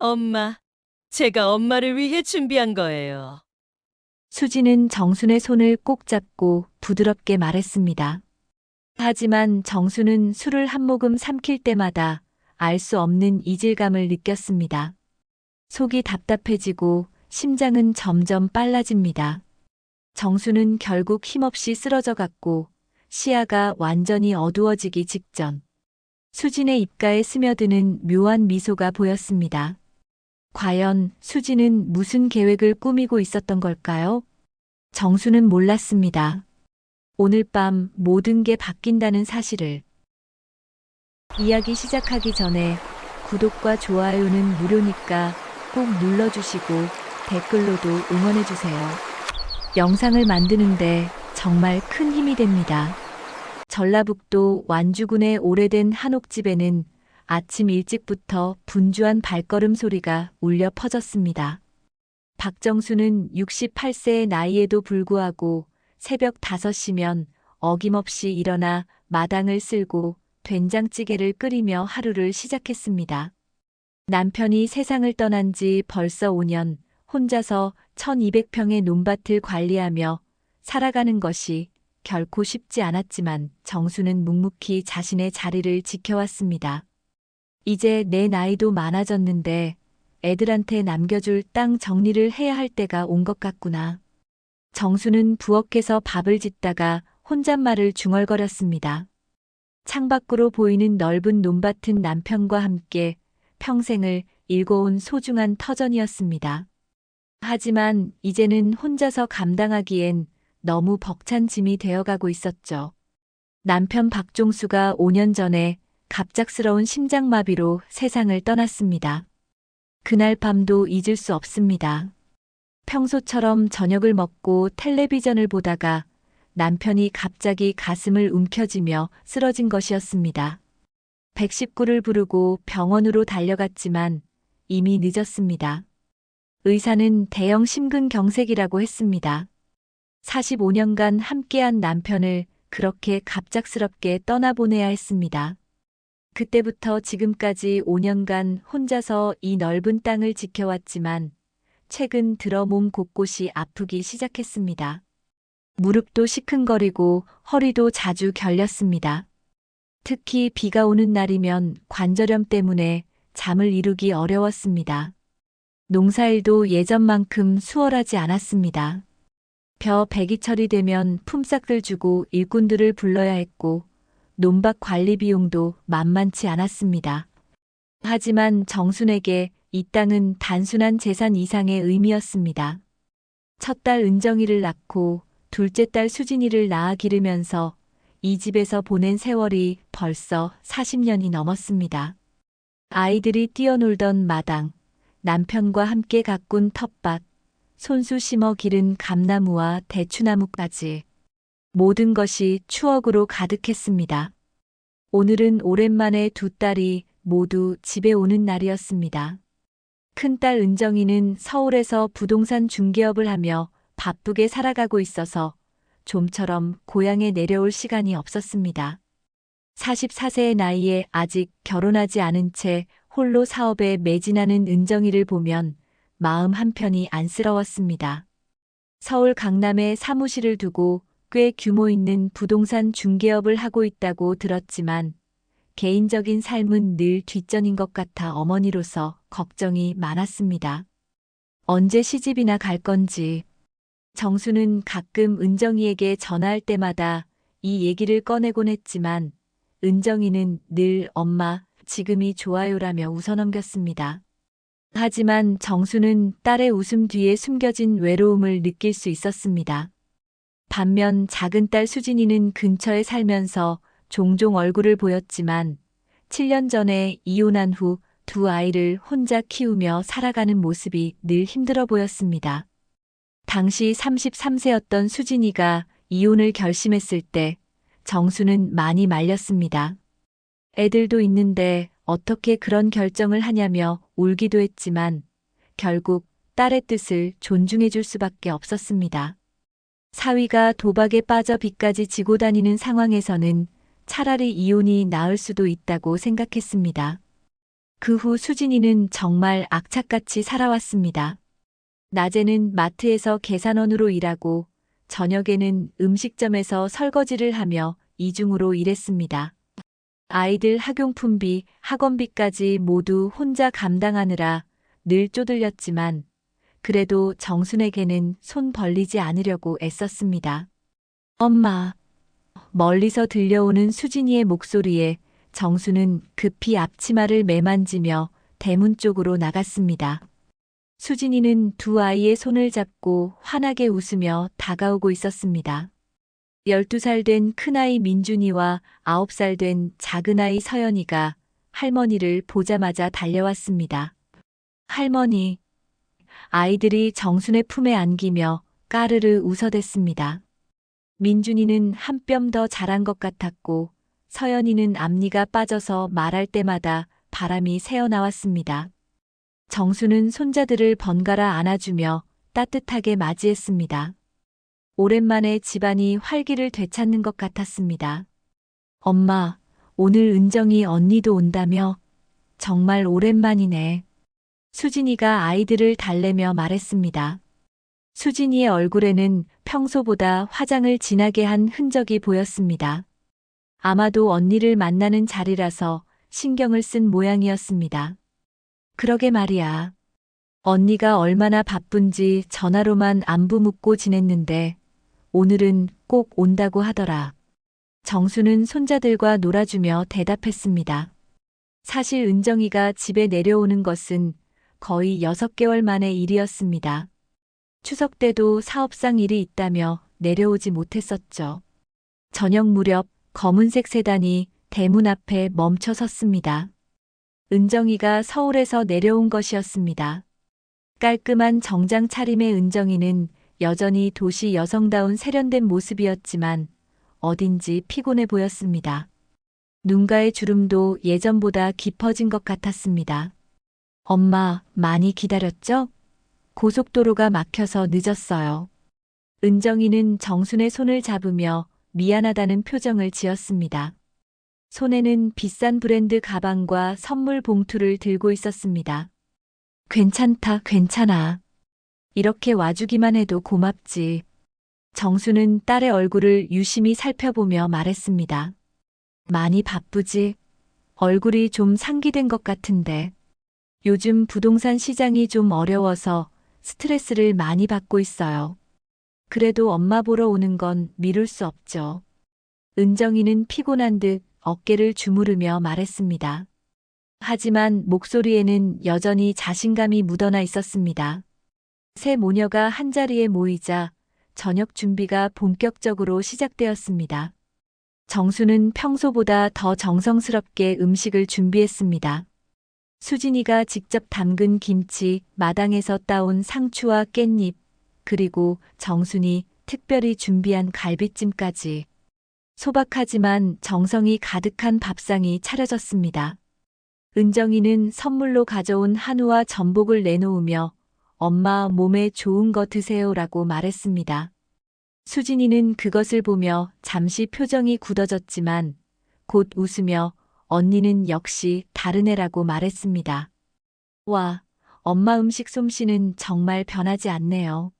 엄마, 제가 엄마를 위해 준비한 거예요. 수지는 정순의 손을 꼭 잡고 부드럽게 말했습니다. 하지만 정순은 술을 한 모금 삼킬 때마다 알 수 없는 이질감을 느꼈습니다. 속이 답답해지고 심장은 점점 빨라집니다. 정순은 결국 힘없이 쓰러져 갔고 시야가 완전히 어두워지기 직전 수진의 입가에 스며드는 묘한 미소가 보였습니다. 과연 수진은 무슨 계획을 꾸미고 있었던 걸까요? 정수는 몰랐습니다. 오늘 밤 모든 게 바뀐다는 사실을. 이야기 시작하기 전에 구독과 좋아요는 무료니까 꼭 눌러주시고 댓글로도 응원해주세요. 영상을 만드는데 정말 큰 힘이 됩니다. 전라북도 완주군의 오래된 한옥집에는 아침 일찍부터 분주한 발걸음 소리가 울려 퍼졌습니다. 박정수는 68세의 나이에도 불구하고 새벽 5시면 어김없이 일어나 마당을 쓸고 된장찌개를 끓이며 하루를 시작했습니다. 남편이 세상을 떠난 지 벌써 5년, 혼자서 1200평의 논밭을 관리하며 살아가는 것이 결코 쉽지 않았지만 정수는 묵묵히 자신의 자리를 지켜왔습니다. 이제 내 나이도 많아졌는데 애들한테 남겨줄 땅 정리를 해야 할 때가 온 것 같구나. 정수는 부엌에서 밥을 짓다가 혼잣말을 중얼거렸습니다. 창밖으로 보이는 넓은 논밭은 남편과 함께 평생을 일궈온 소중한 터전이었습니다. 하지만 이제는 혼자서 감당하기엔 너무 벅찬 짐이 되어가고 있었죠. 남편 박종수가 5년 전에 갑작스러운 심장마비로 세상을 떠났습니다. 그날 밤도 잊을 수 없습니다. 평소처럼 저녁을 먹고 텔레비전을 보다가 남편이 갑자기 가슴을 움켜쥐며 쓰러진 것이었습니다. 119를 부르고 병원으로 달려갔지만 이미 늦었습니다. 의사는 대형 심근경색이라고 했습니다. 45년간 함께한 남편을 그렇게 갑작스럽게 떠나보내야 했습니다. 그때부터 지금까지 5년간 혼자서 이 넓은 땅을 지켜왔지만 최근 들어 몸 곳곳이 아프기 시작했습니다. 무릎도 시큰거리고 허리도 자주 결렸습니다. 특히 비가 오는 날이면 관절염 때문에 잠을 이루기 어려웠습니다. 농사일도 예전만큼 수월하지 않았습니다. 벼 배기철이 되면 품삯을 주고 일꾼들을 불러야 했고 논밭 관리 비용도 만만치 않았습니다. 하지만 정순에게 이 땅은 단순한 재산 이상의 의미였습니다. 첫 딸 은정이를 낳고 둘째 딸 수진이를 낳아 기르면서 이 집에서 보낸 세월이 벌써 40년이 넘었습니다. 아이들이 뛰어놀던 마당, 남편과 함께 가꾼 텃밭, 손수 심어 기른 감나무와 대추나무까지 모든 것이 추억으로 가득했습니다. 오늘은 오랜만에 두 딸이 모두 집에 오는 날이었습니다. 큰딸 은정이는 서울에서 부동산 중개업을 하며 바쁘게 살아가고 있어서 좀처럼 고향에 내려올 시간이 없었습니다. 44세의 나이에 아직 결혼하지 않은 채 홀로 사업에 매진하는 은정이를 보면 마음 한편이 안쓰러웠습니다. 서울 강남에 사무실을 두고 꽤 규모 있는 부동산 중개업을 하고 있다고 들었지만 개인적인 삶은 늘 뒷전인 것 같아 어머니로서 걱정이 많았습니다. 언제 시집이나 갈 건지. 정수는 가끔 은정이에게 전화할 때마다 이 얘기를 꺼내곤 했지만 은정이는 늘 엄마, 지금이 좋아요라며 웃어넘겼습니다. 하지만 정수는 딸의 웃음 뒤에 숨겨진 외로움을 느낄 수 있었습니다. 반면 작은 딸 수진이는 근처에 살면서 종종 얼굴을 보였지만 7년 전에 이혼한 후 두 아이를 혼자 키우며 살아가는 모습이 늘 힘들어 보였습니다. 당시 33세였던 수진이가 이혼을 결심했을 때 정수는 많이 말렸습니다. 애들도 있는데 어떻게 그런 결정을 하냐며 울기도 했지만 결국 딸의 뜻을 존중해 줄 수밖에 없었습니다. 사위가 도박에 빠져 빚까지 지고 다니는 상황에서는 차라리 이혼이 나을 수도 있다고 생각했습니다. 그 후 수진이는 정말 악착같이 살아왔습니다. 낮에는 마트에서 계산원으로 일하고 저녁에는 음식점에서 설거지를 하며 이중으로 일했습니다. 아이들 학용품비, 학원비까지 모두 혼자 감당하느라 늘 쪼들렸지만 그래도 정순에게는 손 벌리지 않으려고 애썼습니다. 엄마. 멀리서 들려오는 수진이의 목소리에 정수는 급히 앞치마를 매만지며 대문 쪽으로 나갔습니다. 수진이는 두 아이의 손을 잡고 환하게 웃으며 다가오고 있었습니다. 12살 된 큰아이 민준이와 9살 된 작은아이 서연이가 할머니를 보자마자 달려왔습니다. 할머니. 아이들이 정순의 품에 안기며 까르르 웃어댔습니다. 민준이는 한 뼘 더 자란 것 같았고 서연이는 앞니가 빠져서 말할 때마다 바람이 새어나왔습니다. 정수는 손자들을 번갈아 안아주며 따뜻하게 맞이했습니다. 오랜만에 집안이 활기를 되찾는 것 같았습니다. 엄마, 오늘 은정이 언니도 온다며? 정말 오랜만이네. 수진이가 아이들을 달래며 말했습니다. 수진이의 얼굴에는 평소보다 화장을 진하게 한 흔적이 보였습니다. 아마도 언니를 만나는 자리라서 신경을 쓴 모양이었습니다. 그러게 말이야. 언니가 얼마나 바쁜지 전화로만 안부 묻고 지냈는데 오늘은 꼭 온다고 하더라. 정수는 손자들과 놀아주며 대답했습니다. 사실 은정이가 집에 내려오는 것은 거의 6개월 만의 일이었습니다. 추석 때도 사업상 일이 있다며 내려오지 못했었죠. 저녁 무렵 검은색 세단이 대문 앞에 멈춰 섰습니다. 은정이가 서울에서 내려온 것이었습니다. 깔끔한 정장 차림의 은정이는 여전히 도시 여성다운 세련된 모습이었지만 어딘지 피곤해 보였습니다. 눈가의 주름도 예전보다 깊어진 것 같았습니다. 엄마, 많이 기다렸죠? 고속도로가 막혀서 늦었어요. 은정이는 정순의 손을 잡으며 미안하다는 표정을 지었습니다. 손에는 비싼 브랜드 가방과 선물 봉투를 들고 있었습니다. 괜찮다, 괜찮아. 이렇게 와주기만 해도 고맙지. 정수는 딸의 얼굴을 유심히 살펴보며 말했습니다. 많이 바쁘지? 얼굴이 좀 상기된 것 같은데. 요즘 부동산 시장이 좀 어려워서 스트레스를 많이 받고 있어요. 그래도 엄마 보러 오는 건 미룰 수 없죠. 은정이는 피곤한 듯 어깨를 주무르며 말했습니다. 하지만 목소리에는 여전히 자신감이 묻어나 있었습니다. 세 모녀가 한자리에 모이자 저녁 준비가 본격적으로 시작되었습니다. 정수는 평소보다 더 정성스럽게 음식을 준비했습니다. 수진이가 직접 담근 김치, 마당에서 따온 상추와 깻잎, 그리고 정순이 특별히 준비한 갈비찜까지. 소박하지만 정성이 가득한 밥상이 차려졌습니다. 은정이는 선물로 가져온 한우와 전복을 내놓으며 엄마 몸에 좋은 거 드세요라고 말했습니다. 수진이는 그것을 보며 잠시 표정이 굳어졌지만 곧 웃으며 언니는 역시 다른 애라고 말했습니다. 와, 엄마 음식 솜씨는 정말 변하지 않네요.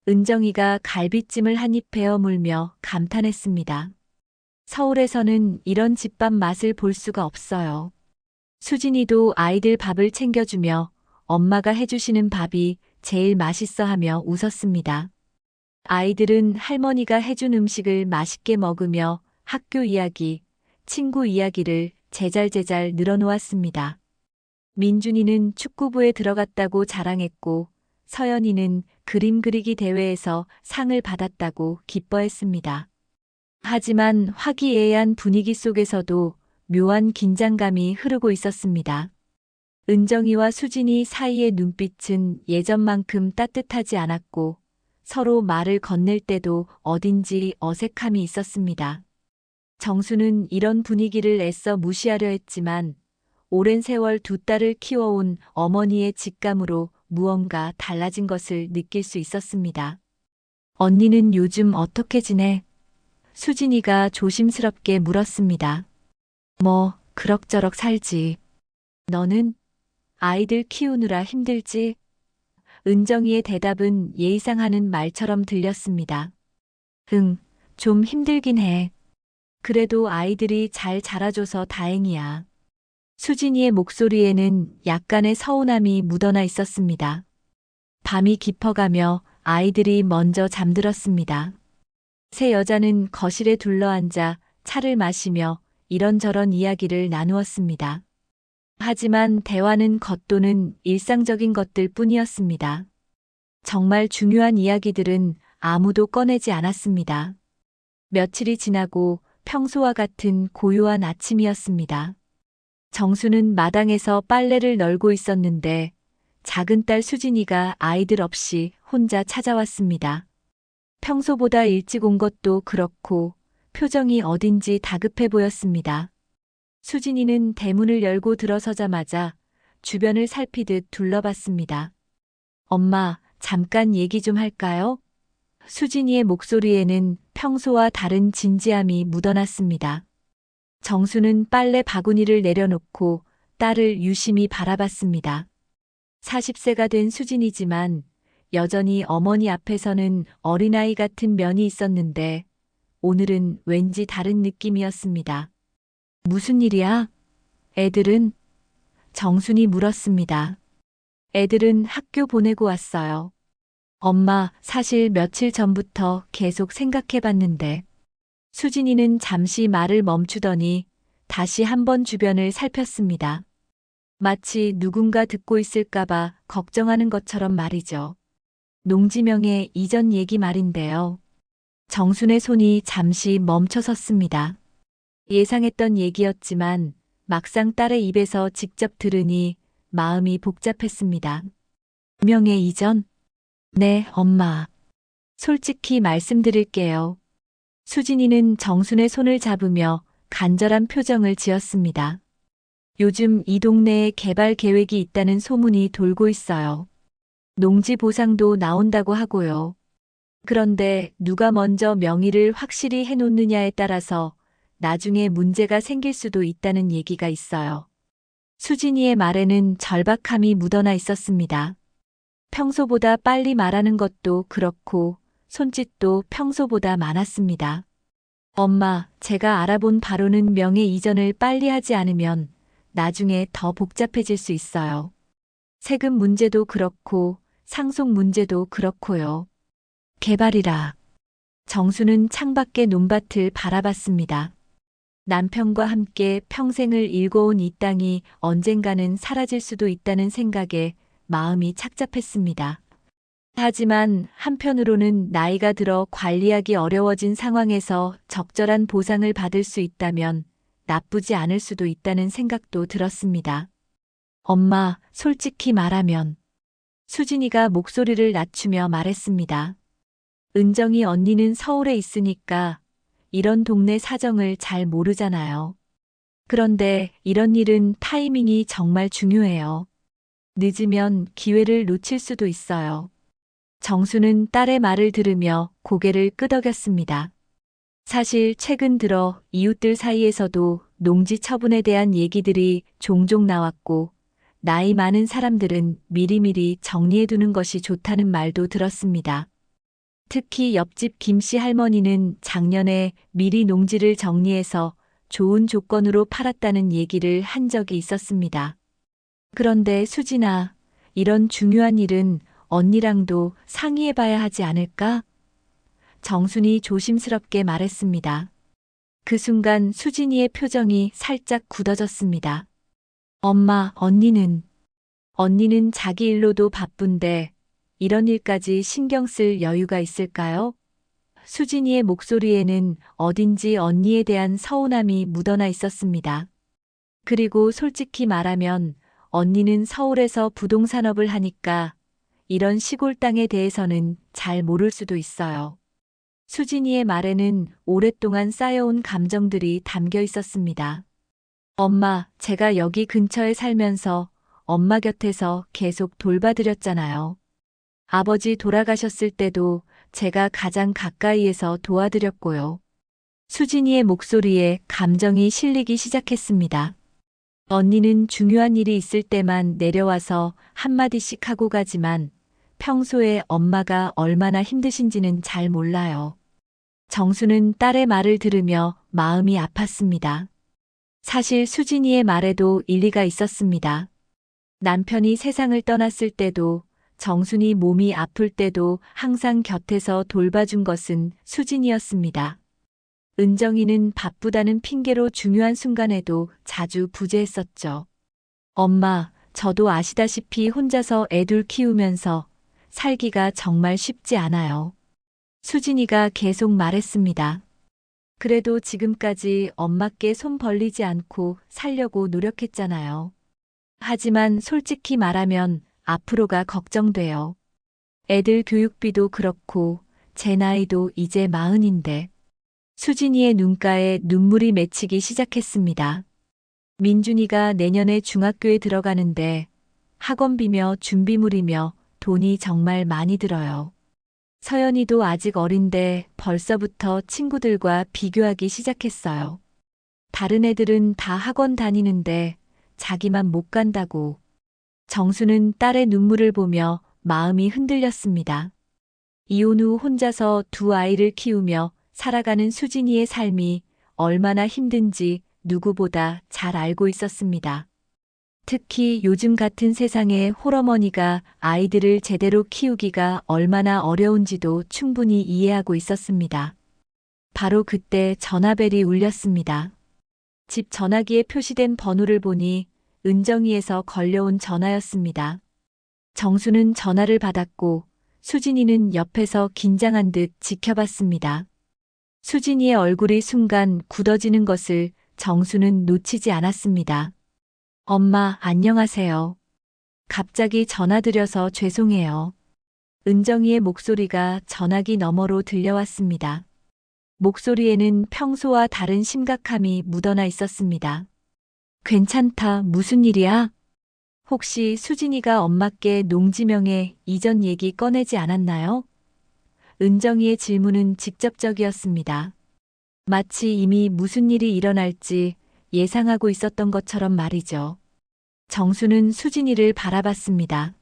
은정이가 갈비찜을 한 입 베어 물며 감탄했습니다. 서울에서는 이런 집밥 맛을 볼 수가 없어요. 수진이도 아이들 밥을 챙겨주며 엄마가 해주시는 밥이 제일 맛있어 하며 웃었습니다. 아이들은 할머니가 해준 음식을 맛있게 먹으며 학교 이야기, 친구 이야기를 제잘제잘 늘어놓았습니다. 민준이는 축구부에 들어갔다고 자랑했고 서연이는 그림 그리기 대회에서 상을 받았다고 기뻐했습니다. 하지만 화기애애한 분위기 속에서도 묘한 긴장감이 흐르고 있었습니다. 은정이와 수진이 사이의 눈빛은 예전만큼 따뜻하지 않았고 서로 말을 건넬 때도 어딘지 어색함이 있었습니다. 정수는 이런 분위기를 애써 무시하려 했지만 오랜 세월 두 딸을 키워온 어머니의 직감으로 무언가 달라진 것을 느낄 수 있었습니다. 언니는 요즘 어떻게 지내? 수진이가 조심스럽게 물었습니다. 뭐, 그럭저럭 살지. 너는 아이들 키우느라 힘들지? 은정이의 대답은 예의상하는 말처럼 들렸습니다. 응, 좀 힘들긴 해. 그래도 아이들이 잘 자라줘서 다행이야. 수진이의 목소리에는 약간의 서운함이 묻어나 있었습니다. 밤이 깊어가며 아이들이 먼저 잠들었습니다. 세 여자는 거실에 둘러앉아 차를 마시며 이런저런 이야기를 나누었습니다. 하지만 대화는 겉도는 일상적인 것들 뿐이었습니다. 정말 중요한 이야기들은 아무도 꺼내지 않았습니다. 며칠이 지나고 평소와 같은 고요한 아침이었습니다. 정수는 마당에서 빨래를 널고 있었는데 작은 딸 수진이가 아이들 없이 혼자 찾아왔습니다. 평소보다 일찍 온 것도 그렇고 표정이 어딘지 다급해 보였습니다. 수진이는 대문을 열고 들어서자마자 주변을 살피듯 둘러봤습니다. 엄마, 잠깐 얘기 좀 할까요? 수진이의 목소리에는 평소와 다른 진지함이 묻어났습니다. 정수는 빨래 바구니를 내려놓고 딸을 유심히 바라봤습니다. 40세가 된 수진이지만 여전히 어머니 앞에서는 어린아이 같은 면이 있었는데 오늘은 왠지 다른 느낌이었습니다. 무슨 일이야? 애들은? 정순이 물었습니다. 애들은 학교 보내고 왔어요. 엄마, 사실 며칠 전부터 계속 생각해봤는데. 수진이는 잠시 말을 멈추더니 다시 한번 주변을 살폈습니다. 마치 누군가 듣고 있을까봐 걱정하는 것처럼 말이죠. 농지명의 이전 얘기 말인데요. 정순의 손이 잠시 멈춰섰습니다. 예상했던 얘기였지만 막상 딸의 입에서 직접 들으니 마음이 복잡했습니다. 명의 이전? 네, 엄마. 솔직히 말씀드릴게요. 수진이는 정순의 손을 잡으며 간절한 표정을 지었습니다. 요즘 이 동네에 개발 계획이 있다는 소문이 돌고 있어요. 농지 보상도 나온다고 하고요. 그런데 누가 먼저 명의를 확실히 해놓느냐에 따라서 나중에 문제가 생길 수도 있다는 얘기가 있어요. 수진이의 말에는 절박함이 묻어나 있었습니다. 평소보다 빨리 말하는 것도 그렇고 손짓도 평소보다 많았습니다. 엄마, 제가 알아본 바로는 명예 이전을 빨리 하지 않으면 나중에 더 복잡해질 수 있어요. 세금 문제도 그렇고 상속 문제도 그렇고요. 개발이라. 정수는 창밖의 논밭을 바라봤습니다. 남편과 함께 평생을 일궈온 이 땅이 언젠가는 사라질 수도 있다는 생각에 마음이 착잡했습니다. 하지만 한편으로는 나이가 들어 관리하기 어려워진 상황에서 적절한 보상을 받을 수 있다면 나쁘지 않을 수도 있다는 생각도 들었습니다. 엄마, 솔직히 말하면. 수진이가 목소리를 낮추며 말했습니다. 은정이 언니는 서울에 있으니까 이런 동네 사정을 잘 모르잖아요. 그런데 이런 일은 타이밍이 정말 중요해요. 늦으면 기회를 놓칠 수도 있어요. 정수는 딸의 말을 들으며 고개를 끄덕였습니다. 사실 최근 들어 이웃들 사이에서도 농지 처분에 대한 얘기들이 종종 나왔고 나이 많은 사람들은 미리미리 정리해두는 것이 좋다는 말도 들었습니다. 특히 옆집 김씨 할머니는 작년에 미리 농지를 정리해서 좋은 조건으로 팔았다는 얘기를 한 적이 있었습니다. 그런데 수진아, 이런 중요한 일은 언니랑도 상의해봐야 하지 않을까? 정순이 조심스럽게 말했습니다. 그 순간 수진이의 표정이 살짝 굳어졌습니다. 엄마, 언니는 자기 일로도 바쁜데 이런 일까지 신경 쓸 여유가 있을까요? 수진이의 목소리에는 어딘지 언니에 대한 서운함이 묻어나 있었습니다. 그리고 솔직히 말하면 언니는 서울에서 부동산업을 하니까 이런 시골 땅에 대해서는 잘 모를 수도 있어요. 수진이의 말에는 오랫동안 쌓여온 감정들이 담겨 있었습니다. 엄마, 제가 여기 근처에 살면서 엄마 곁에서 계속 돌봐드렸잖아요. 아버지 돌아가셨을 때도 제가 가장 가까이에서 도와드렸고요. 수진이의 목소리에 감정이 실리기 시작했습니다. 언니는 중요한 일이 있을 때만 내려와서 한마디씩 하고 가지만 평소에 엄마가 얼마나 힘드신지는 잘 몰라요. 정수는 딸의 말을 들으며 마음이 아팠습니다. 사실 수진이의 말에도 일리가 있었습니다. 남편이 세상을 떠났을 때도 정순이 몸이 아플 때도 항상 곁에서 돌봐준 것은 수진이었습니다. 은정이는 바쁘다는 핑계로 중요한 순간에도 자주 부재했었죠. 엄마, 저도 아시다시피 혼자서 애들 키우면서 살기가 정말 쉽지 않아요. 수진이가 계속 말했습니다. 그래도 지금까지 엄마께 손 벌리지 않고 살려고 노력했잖아요. 하지만 솔직히 말하면 앞으로가 걱정돼요. 애들 교육비도 그렇고 제 나이도 이제 40인데. 수진이의 눈가에 눈물이 맺히기 시작했습니다. 민준이가 내년에 중학교에 들어가는데 학원비며 준비물이며 돈이 정말 많이 들어요. 서연이도 아직 어린데 벌써부터 친구들과 비교하기 시작했어요. 다른 애들은 다 학원 다니는데 자기만 못 간다고. 정수는 딸의 눈물을 보며 마음이 흔들렸습니다. 이혼 후 혼자서 두 아이를 키우며 살아가는 수진이의 삶이 얼마나 힘든지 누구보다 잘 알고 있었습니다. 특히 요즘 같은 세상에 홀어머니가 아이들을 제대로 키우기가 얼마나 어려운지도 충분히 이해하고 있었습니다. 바로 그때 전화벨이 울렸습니다. 집 전화기에 표시된 번호를 보니 은정이에서 걸려온 전화였습니다. 정수는 전화를 받았고 수진이는 옆에서 긴장한 듯 지켜봤습니다. 수진이의 얼굴이 순간 굳어지는 것을 정수는 놓치지 않았습니다. 엄마, 안녕하세요. 갑자기 전화드려서 죄송해요. 은정이의 목소리가 전화기 너머로 들려왔습니다. 목소리에는 평소와 다른 심각함이 묻어나 있었습니다. 괜찮다, 무슨 일이야? 혹시 수진이가 엄마께 농지명의 이전 얘기 꺼내지 않았나요? 은정이의 질문은 직접적이었습니다. 마치 이미 무슨 일이 일어날지 예상하고 있었던 것처럼 말이죠. 정수는 수진이를 바라봤습니다.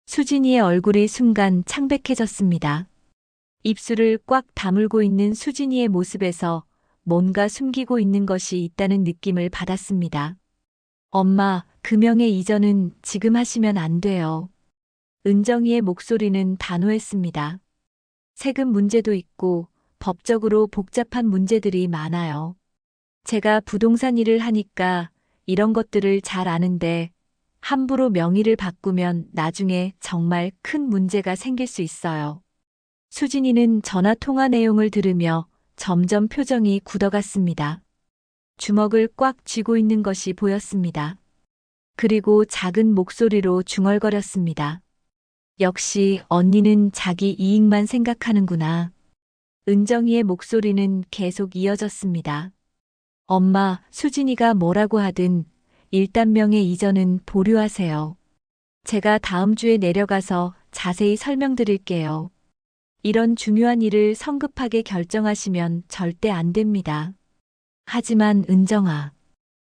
수진이의 얼굴이 순간 창백해졌습니다. 입술을 꽉 다물고 있는 수진이의 모습에서 뭔가 숨기고 있는 것이 있다는 느낌을 받았습니다. 엄마, 금형의 이전은 지금 하시면 안 돼요. 은정이의 목소리는 단호했습니다. 세금 문제도 있고 법적으로 복잡한 문제들이 많아요. 제가 부동산 일을 하니까 이런 것들을 잘 아는데 함부로 명의를 바꾸면 나중에 정말 큰 문제가 생길 수 있어요. 수진이는 전화 통화 내용을 들으며 점점 표정이 굳어갔습니다. 주먹을 꽉 쥐고 있는 것이 보였습니다. 그리고 작은 목소리로 중얼거렸습니다. 역시 언니는 자기 이익만 생각하는구나. 은정이의 목소리는 계속 이어졌습니다. 엄마, 수진이가 뭐라고 하든 일단 명의 이전은 보류하세요. 제가 다음 주에 내려가서 자세히 설명드릴게요. 이런 중요한 일을 성급하게 결정하시면 절대 안 됩니다. 하지만 은정아.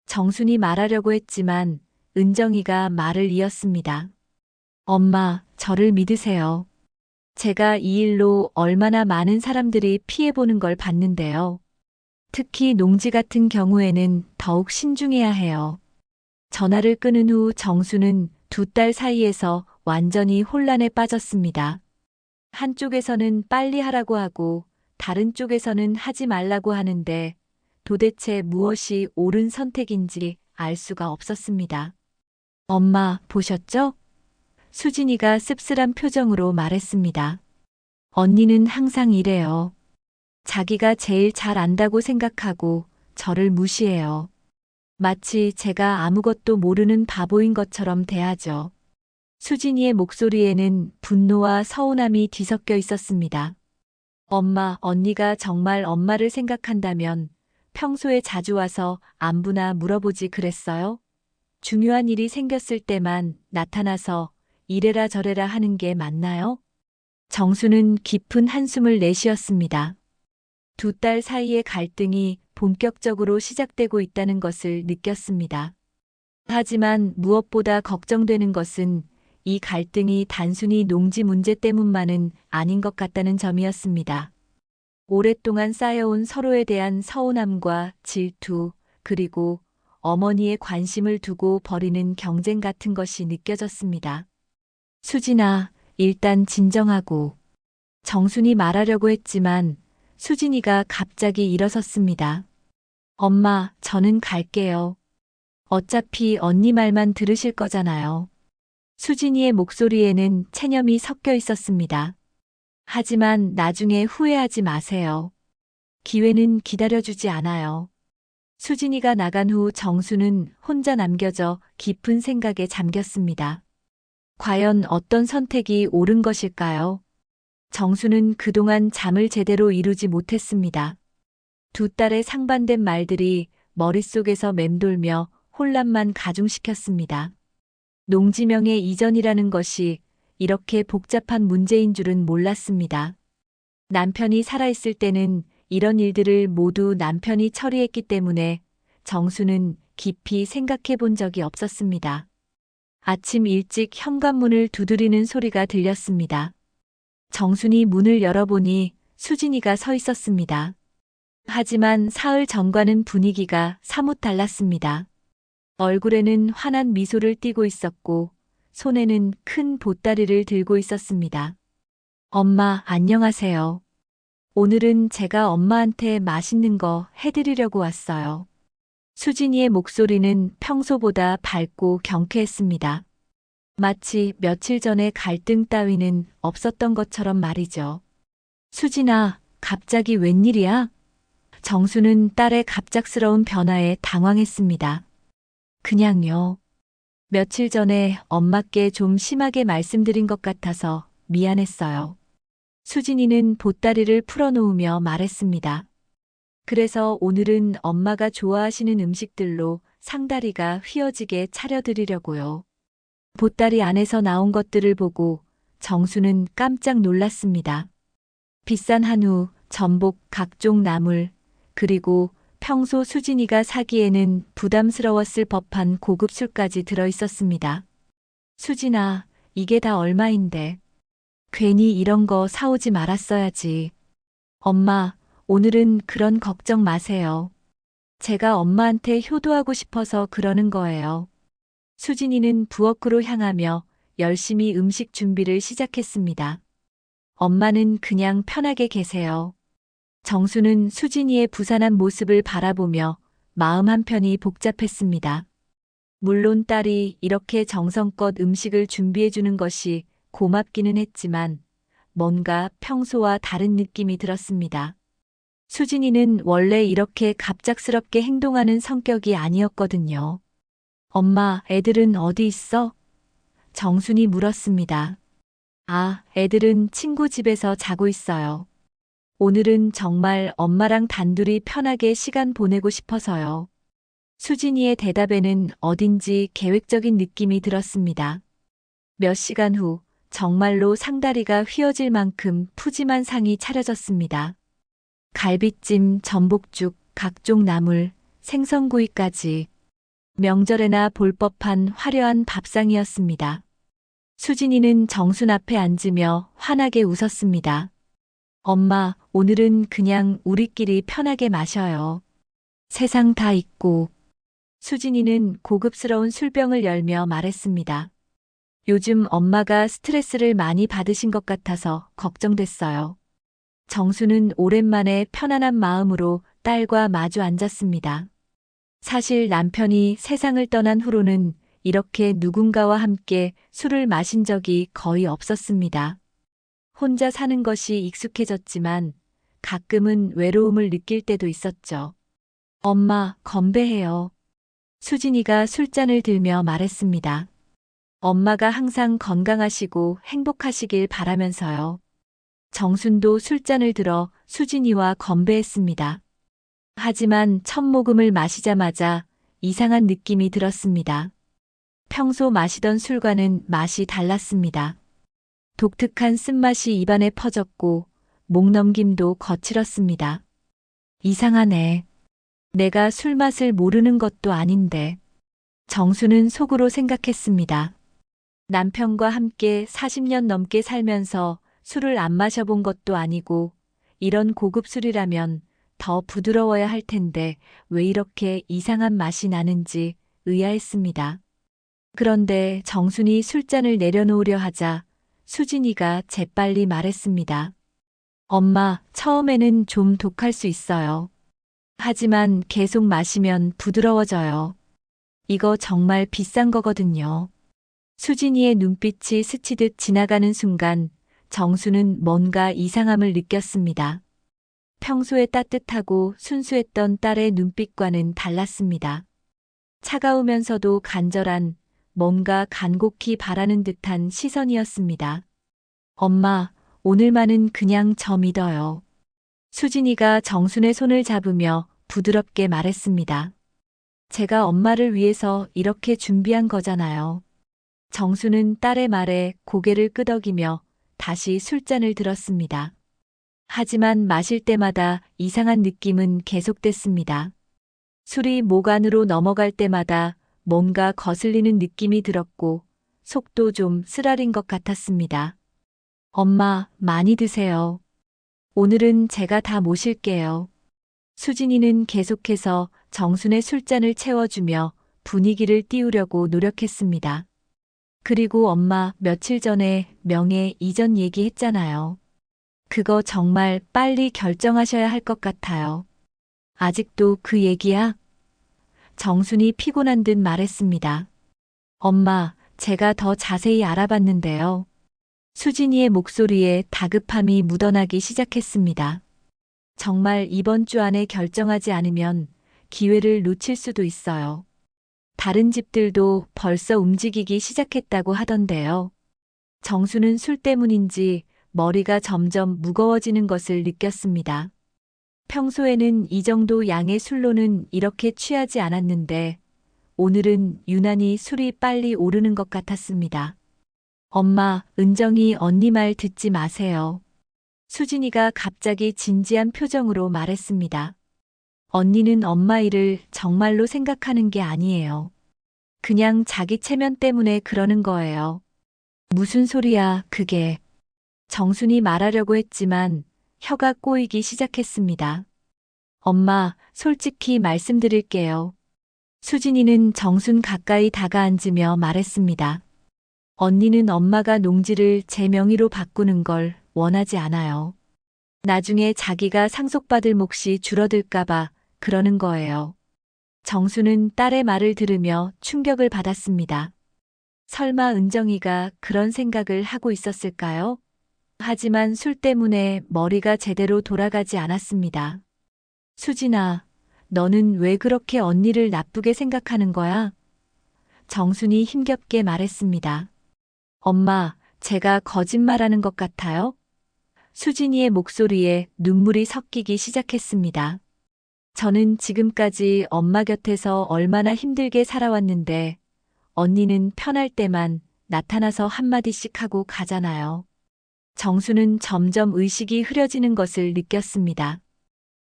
정순이 말하려고 했지만 은정이가 말을 이었습니다. 엄마, 저를 믿으세요. 제가 이 일로 얼마나 많은 사람들이 피해보는 걸 봤는데요. 특히 농지 같은 경우에는 더욱 신중해야 해요. 전화를 끊은 후 정수는 두 딸 사이에서 완전히 혼란에 빠졌습니다. 한쪽에서는 빨리 하라고 하고 다른 쪽에서는 하지 말라고 하는데 도대체 무엇이 옳은 선택인지 알 수가 없었습니다. 엄마, 보셨죠? 수진이가 씁쓸한 표정으로 말했습니다. 언니는 항상 이래요. 자기가 제일 잘 안다고 생각하고 저를 무시해요. 마치 제가 아무것도 모르는 바보인 것처럼 대하죠. 수진이의 목소리에는 분노와 서운함이 뒤섞여 있었습니다. 엄마, 언니가 정말 엄마를 생각한다면 평소에 자주 와서 안부나 물어보지 그랬어요? 중요한 일이 생겼을 때만 나타나서 이래라 저래라 하는 게 맞나요? 정수는 깊은 한숨을 내쉬었습니다. 두 딸 사이의 갈등이 본격적으로 시작되고 있다는 것을 느꼈습니다. 하지만 무엇보다 걱정되는 것은 이 갈등이 단순히 농지 문제 때문만은 아닌 것 같다는 점이었습니다. 오랫동안 쌓여온 서로에 대한 서운함과 질투, 그리고 어머니의 관심을 두고 벌이는 경쟁 같은 것이 느껴졌습니다. 수진아, 일단 진정하고. 정순이 말하려고 했지만 수진이가 갑자기 일어섰습니다. 엄마, 저는 갈게요. 어차피 언니 말만 들으실 거잖아요. 수진이의 목소리에는 체념이 섞여 있었습니다. 하지만 나중에 후회하지 마세요. 기회는 기다려주지 않아요. 수진이가 나간 후 정수는 혼자 남겨져 깊은 생각에 잠겼습니다. 과연 어떤 선택이 옳은 것일까요? 정수는 그동안 잠을 제대로 이루지 못했습니다. 두 딸의 상반된 말들이 머릿속에서 맴돌며 혼란만 가중시켰습니다. 농지명의 이전이라는 것이 이렇게 복잡한 문제인 줄은 몰랐습니다. 남편이 살아있을 때는 이런 일들을 모두 남편이 처리했기 때문에 정수는 깊이 생각해 본 적이 없었습니다. 아침 일찍 현관문을 두드리는 소리가 들렸습니다. 정순이 문을 열어보니 수진이가 서 있었습니다. 하지만 사흘 전과는 분위기가 사뭇 달랐습니다. 얼굴에는 환한 미소를 띠고 있었고 손에는 큰 보따리를 들고 있었습니다. 엄마, 안녕하세요. 오늘은 제가 엄마한테 맛있는 거 해드리려고 왔어요. 수진이의 목소리는 평소보다 밝고 경쾌했습니다. 마치 며칠 전에 갈등 따위는 없었던 것처럼 말이죠. 수진아, 갑자기 웬일이야? 정수는 딸의 갑작스러운 변화에 당황했습니다. 그냥요. 며칠 전에 엄마께 좀 심하게 말씀드린 것 같아서 미안했어요. 수진이는 보따리를 풀어놓으며 말했습니다. 그래서 오늘은 엄마가 좋아하시는 음식들로 상다리가 휘어지게 차려드리려고요. 보따리 안에서 나온 것들을 보고 정수는 깜짝 놀랐습니다. 비싼 한우, 전복, 각종 나물, 그리고 평소 수진이가 사기에는 부담스러웠을 법한 고급 술까지 들어 있었습니다. 수진아, 이게 다 얼마인데. 괜히 이런 거 사오지 말았어야지. 엄마, 오늘은 그런 걱정 마세요. 제가 엄마한테 효도하고 싶어서 그러는 거예요. 수진이는 부엌으로 향하며 열심히 음식 준비를 시작했습니다. 엄마는 그냥 편하게 계세요. 정수는 수진이의 부산한 모습을 바라보며 마음 한편이 복잡했습니다. 물론 딸이 이렇게 정성껏 음식을 준비해주는 것이 고맙기는 했지만 뭔가 평소와 다른 느낌이 들었습니다. 수진이는 원래 이렇게 갑작스럽게 행동하는 성격이 아니었거든요. 엄마, 애들은 어디 있어? 정순이 물었습니다. 아, 애들은 친구 집에서 자고 있어요. 오늘은 정말 엄마랑 단둘이 편하게 시간 보내고 싶어서요. 수진이의 대답에는 어딘지 계획적인 느낌이 들었습니다. 몇 시간 후 정말로 상다리가 휘어질 만큼 푸짐한 상이 차려졌습니다. 갈비찜, 전복죽, 각종 나물, 생선구이까지 명절에나 볼 법한 화려한 밥상이었습니다. 수진이는 정순 앞에 앉으며 환하게 웃었습니다. 엄마, 오늘은 그냥 우리끼리 편하게 마셔요. 세상 다 있고. 수진이는 고급스러운 술병을 열며 말했습니다. 요즘 엄마가 스트레스를 많이 받으신 것 같아서 걱정됐어요. 정수는 오랜만에 편안한 마음으로 딸과 마주 앉았습니다. 사실 남편이 세상을 떠난 후로는 이렇게 누군가와 함께 술을 마신 적이 거의 없었습니다. 혼자 사는 것이 익숙해졌지만 가끔은 외로움을 느낄 때도 있었죠. 엄마, 건배해요. 수진이가 술잔을 들며 말했습니다. 엄마가 항상 건강하시고 행복하시길 바라면서요. 정순도 술잔을 들어 수진이와 건배했습니다. 하지만 첫 모금을 마시자마자 이상한 느낌이 들었습니다. 평소 마시던 술과는 맛이 달랐습니다. 독특한 쓴맛이 입안에 퍼졌고 목넘김도 거칠었습니다. 이상하네. 내가 술 맛을 모르는 것도 아닌데. 정수는 속으로 생각했습니다. 남편과 함께 40년 넘게 살면서 술을 안 마셔본 것도 아니고 이런 고급 술이라면 더 부드러워야 할 텐데 왜 이렇게 이상한 맛이 나는지 의아했습니다. 그런데 정순이 술잔을 내려놓으려 하자 수진이가 재빨리 말했습니다. 엄마, 처음에는 좀 독할 수 있어요. 하지만 계속 마시면 부드러워져요. 이거 정말 비싼 거거든요. 수진이의 눈빛이 스치듯 지나가는 순간 정수는 뭔가 이상함을 느꼈습니다. 평소에 따뜻하고 순수했던 딸의 눈빛과는 달랐습니다. 차가우면서도 간절한, 뭔가 간곡히 바라는 듯한 시선이었습니다. 엄마, 오늘만은 그냥 저 믿어요. 수진이가 정순의 손을 잡으며 부드럽게 말했습니다. 제가 엄마를 위해서 이렇게 준비한 거잖아요. 정수는 딸의 말에 고개를 끄덕이며 다시 술잔을 들었습니다. 하지만 마실 때마다 이상한 느낌은 계속됐습니다. 술이 목 안으로 넘어갈 때마다 뭔가 거슬리는 느낌이 들었고 속도 좀 쓰라린 것 같았습니다. 엄마, 많이 드세요. 오늘은 제가 다 모실게요. 수진이는 계속해서 정순의 술잔을 채워주며 분위기를 띄우려고 노력했습니다. 그리고 엄마, 며칠 전에 명예 이전 얘기했잖아요. 그거 정말 빨리 결정하셔야 할 것 같아요. 아직도 그 얘기야? 정순이 피곤한 듯 말했습니다. 엄마, 제가 더 자세히 알아봤는데요. 수진이의 목소리에 다급함이 묻어나기 시작했습니다. 정말 이번 주 안에 결정하지 않으면 기회를 놓칠 수도 있어요. 다른 집들도 벌써 움직이기 시작했다고 하던데요. 정수는 술 때문인지 머리가 점점 무거워지는 것을 느꼈습니다. 평소에는 이 정도 양의 술로는 이렇게 취하지 않았는데 오늘은 유난히 술이 빨리 오르는 것 같았습니다. 엄마, 은정이 언니 말 듣지 마세요. 수진이가 갑자기 진지한 표정으로 말했습니다. 언니는 엄마 일을 정말로 생각하는 게 아니에요. 그냥 자기 체면 때문에 그러는 거예요. 무슨 소리야, 그게. 정순이 말하려고 했지만 혀가 꼬이기 시작했습니다. 엄마, 솔직히 말씀드릴게요. 수진이는 정순 가까이 다가앉으며 말했습니다. 언니는 엄마가 농지를 제 명의로 바꾸는 걸 원하지 않아요. 나중에 자기가 상속받을 몫이 줄어들까봐 그러는 거예요. 정수는 딸의 말을 들으며 충격을 받았습니다. 설마 은정이가 그런 생각을 하고 있었을까요? 하지만 술 때문에 머리가 제대로 돌아가지 않았습니다. 수진아, 너는 왜 그렇게 언니를 나쁘게 생각하는 거야? 정순이 힘겹게 말했습니다. 엄마, 제가 거짓말하는 것 같아요? 수진이의 목소리에 눈물이 섞이기 시작했습니다. 저는 지금까지 엄마 곁에서 얼마나 힘들게 살아왔는데 언니는 편할 때만 나타나서 한마디씩 하고 가잖아요. 정수는 점점 의식이 흐려지는 것을 느꼈습니다.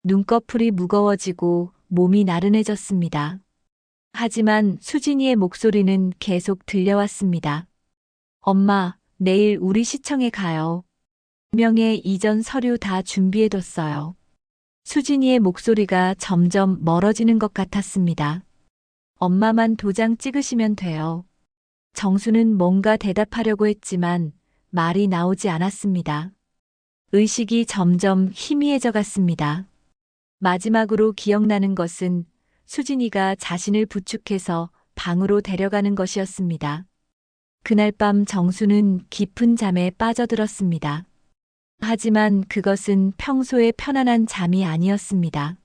눈꺼풀이 무거워지고 몸이 나른해졌습니다. 하지만 수진이의 목소리는 계속 들려왔습니다. 엄마, 내일 우리 시청에 가요. 명예 이전 서류 다 준비해뒀어요. 수진이의 목소리가 점점 멀어지는 것 같았습니다. 엄마만 도장 찍으시면 돼요. 정수는 뭔가 대답하려고 했지만 말이 나오지 않았습니다. 의식이 점점 희미해져 갔습니다. 마지막으로 기억나는 것은 수진이가 자신을 부축해서 방으로 데려가는 것이었습니다. 그날 밤 정수는 깊은 잠에 빠져들었습니다. 하지만 그것은 평소의 편안한 잠이 아니었습니다.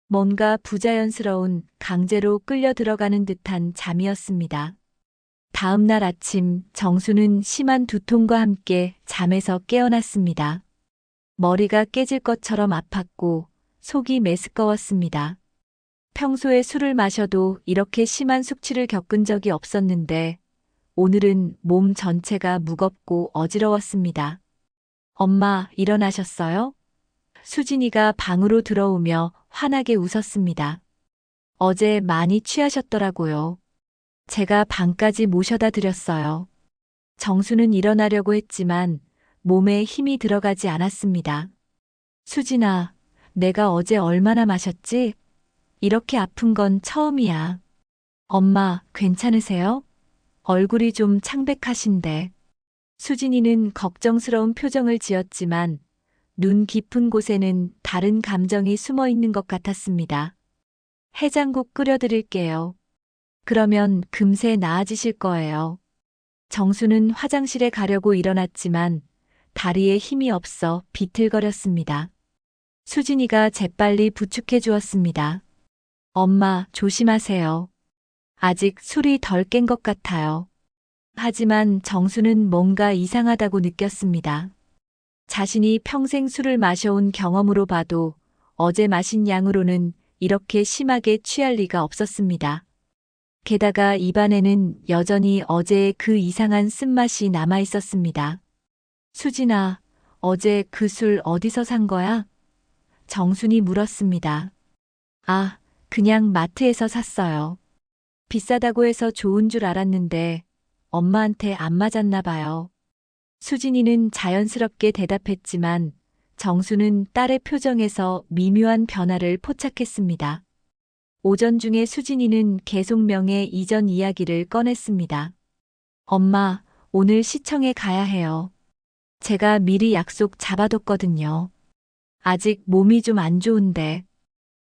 뭔가 부자연스러운 강제로 끌려 들어가는 듯한 잠이었습니다. 다음 날 아침 정수는 심한 두통과 함께 잠에서 깨어났습니다. 머리가 깨질 것처럼 아팠고 속이 메스꺼웠습니다. 평소에 술을 마셔도 이렇게 심한 숙취를 겪은 적이 없었는데 오늘은 몸 전체가 무겁고 어지러웠습니다. 엄마, 일어나셨어요? 수진이가 방으로 들어오며 환하게 웃었습니다. 어제 많이 취하셨더라고요. 제가 방까지 모셔다 드렸어요. 정수는 일어나려고 했지만 몸에 힘이 들어가지 않았습니다. 수진아, 내가 어제 얼마나 마셨지? 이렇게 아픈 건 처음이야. 엄마, 괜찮으세요? 얼굴이 좀 창백하신데. 수진이는 걱정스러운 표정을 지었지만 눈 깊은 곳에는 다른 감정이 숨어 있는 것 같았습니다. 해장국 끓여드릴게요. 그러면 금세 나아지실 거예요. 정수는 화장실에 가려고 일어났지만 다리에 힘이 없어 비틀거렸습니다. 수진이가 재빨리 부축해 주었습니다. 엄마, 조심하세요. 아직 술이 덜 깬 것 같아요. 하지만 정수는 뭔가 이상하다고 느꼈습니다. 자신이 평생 술을 마셔온 경험으로 봐도 어제 마신 양으로는 이렇게 심하게 취할 리가 없었습니다. 게다가 입안에는 여전히 어제의 그 이상한 쓴맛이 남아 있었습니다. 수진아, 어제 그 술 어디서 산 거야? 정순이 물었습니다. 아, 그냥 마트에서 샀어요. 비싸다고 해서 좋은 줄 알았는데 엄마한테 안 맞았나 봐요. 수진이는 자연스럽게 대답했지만 정수는 딸의 표정에서 미묘한 변화를 포착했습니다. 오전 중에 수진이는 계속명의 이전 이야기를 꺼냈습니다. 엄마, 오늘 시청에 가야 해요. 제가 미리 약속 잡아뒀거든요. 아직 몸이 좀 안 좋은데.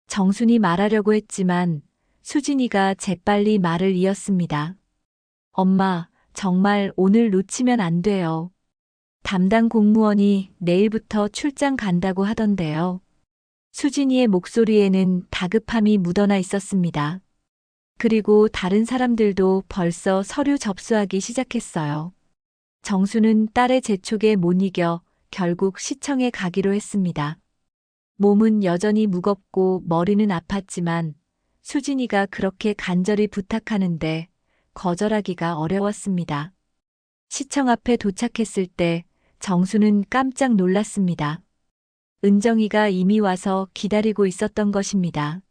정순이 말하려고 했지만 수진이가 재빨리 말을 이었습니다. 엄마, 정말 오늘 놓치면 안 돼요. 담당 공무원이 내일부터 출장 간다고 하던데요. 수진이의 목소리에는 다급함이 묻어나 있었습니다. 그리고 다른 사람들도 벌써 서류 접수하기 시작했어요. 정수는 딸의 재촉에 못 이겨 결국 시청에 가기로 했습니다. 몸은 여전히 무겁고 머리는 아팠지만 수진이가 그렇게 간절히 부탁하는데 거절하기가 어려웠습니다. 시청 앞에 도착했을 때 정수는 깜짝 놀랐습니다. 은정이가 이미 와서 기다리고 있었던 것입니다.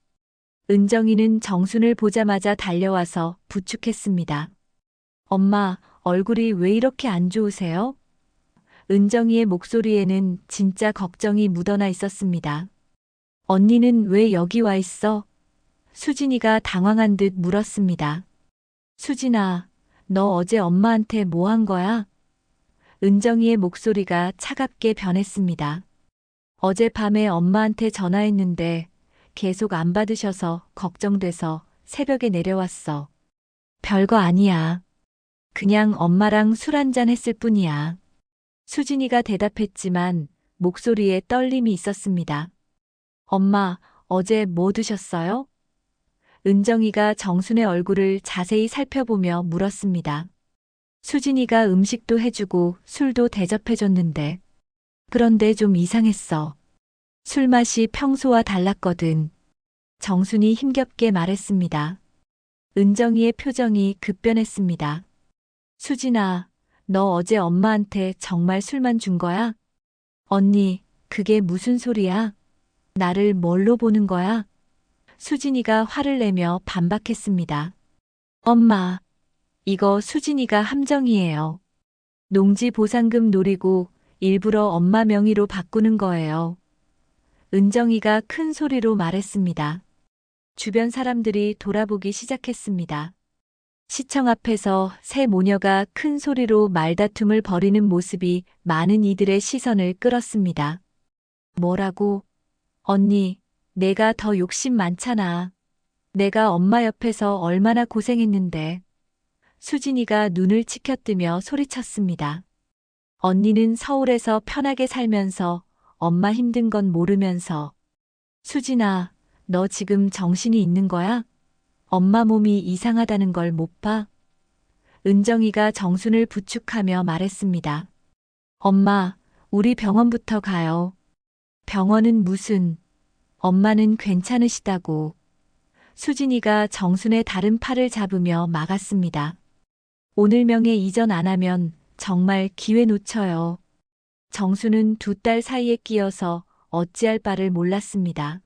은정이는 정순을 보자마자 달려와서 부축했습니다. 엄마, 얼굴이 왜 이렇게 안 좋으세요? 은정이의 목소리에는 진짜 걱정이 묻어나 있었습니다. 언니는 왜 여기 와 있어? 수진이가 당황한 듯 물었습니다. 수진아, 너 어제 엄마한테 뭐 한 거야? 은정이의 목소리가 차갑게 변했습니다. 어젯밤에 엄마한테 전화했는데 계속 안 받으셔서 걱정돼서 새벽에 내려왔어. 별거 아니야. 그냥 엄마랑 술 한잔 했을 뿐이야. 수진이가 대답했지만 목소리에 떨림이 있었습니다. 엄마, 어제 뭐 드셨어요? 은정이가 정순의 얼굴을 자세히 살펴보며 물었습니다. 수진이가 음식도 해주고 술도 대접해줬는데. 그런데 좀 이상했어. 술 맛이 평소와 달랐거든. 정순이 힘겹게 말했습니다. 은정이의 표정이 급변했습니다. 수진아, 너 어제 엄마한테 정말 술만 준 거야? 언니, 그게 무슨 소리야? 나를 뭘로 보는 거야? 수진이가 화를 내며 반박했습니다. 엄마, 이거 수진이가 함정이에요. 농지 보상금 노리고 일부러 엄마 명의로 바꾸는 거예요. 은정이가 큰 소리로 말했습니다. 주변 사람들이 돌아보기 시작했습니다. 시청 앞에서 세 모녀가 큰 소리로 말다툼을 벌이는 모습이 많은 이들의 시선을 끌었습니다. 뭐라고? 언니, 내가 더 욕심 많잖아. 내가 엄마 옆에서 얼마나 고생했는데. 수진이가 눈을 치켜뜨며 소리쳤습니다. 언니는 서울에서 편하게 살면서 엄마 힘든 건 모르면서. 수진아, 너 지금 정신이 있는 거야? 엄마 몸이 이상하다는 걸 못 봐? 은정이가 정순을 부축하며 말했습니다. 엄마, 우리 병원부터 가요. 병원은 무슨, 엄마는 괜찮으시다고. 수진이가 정순의 다른 팔을 잡으며 막았습니다. 오늘 명예 이전 안 하면 정말 기회 놓쳐요. 정수는 두 딸 사이에 끼어서 어찌할 바를 몰랐습니다.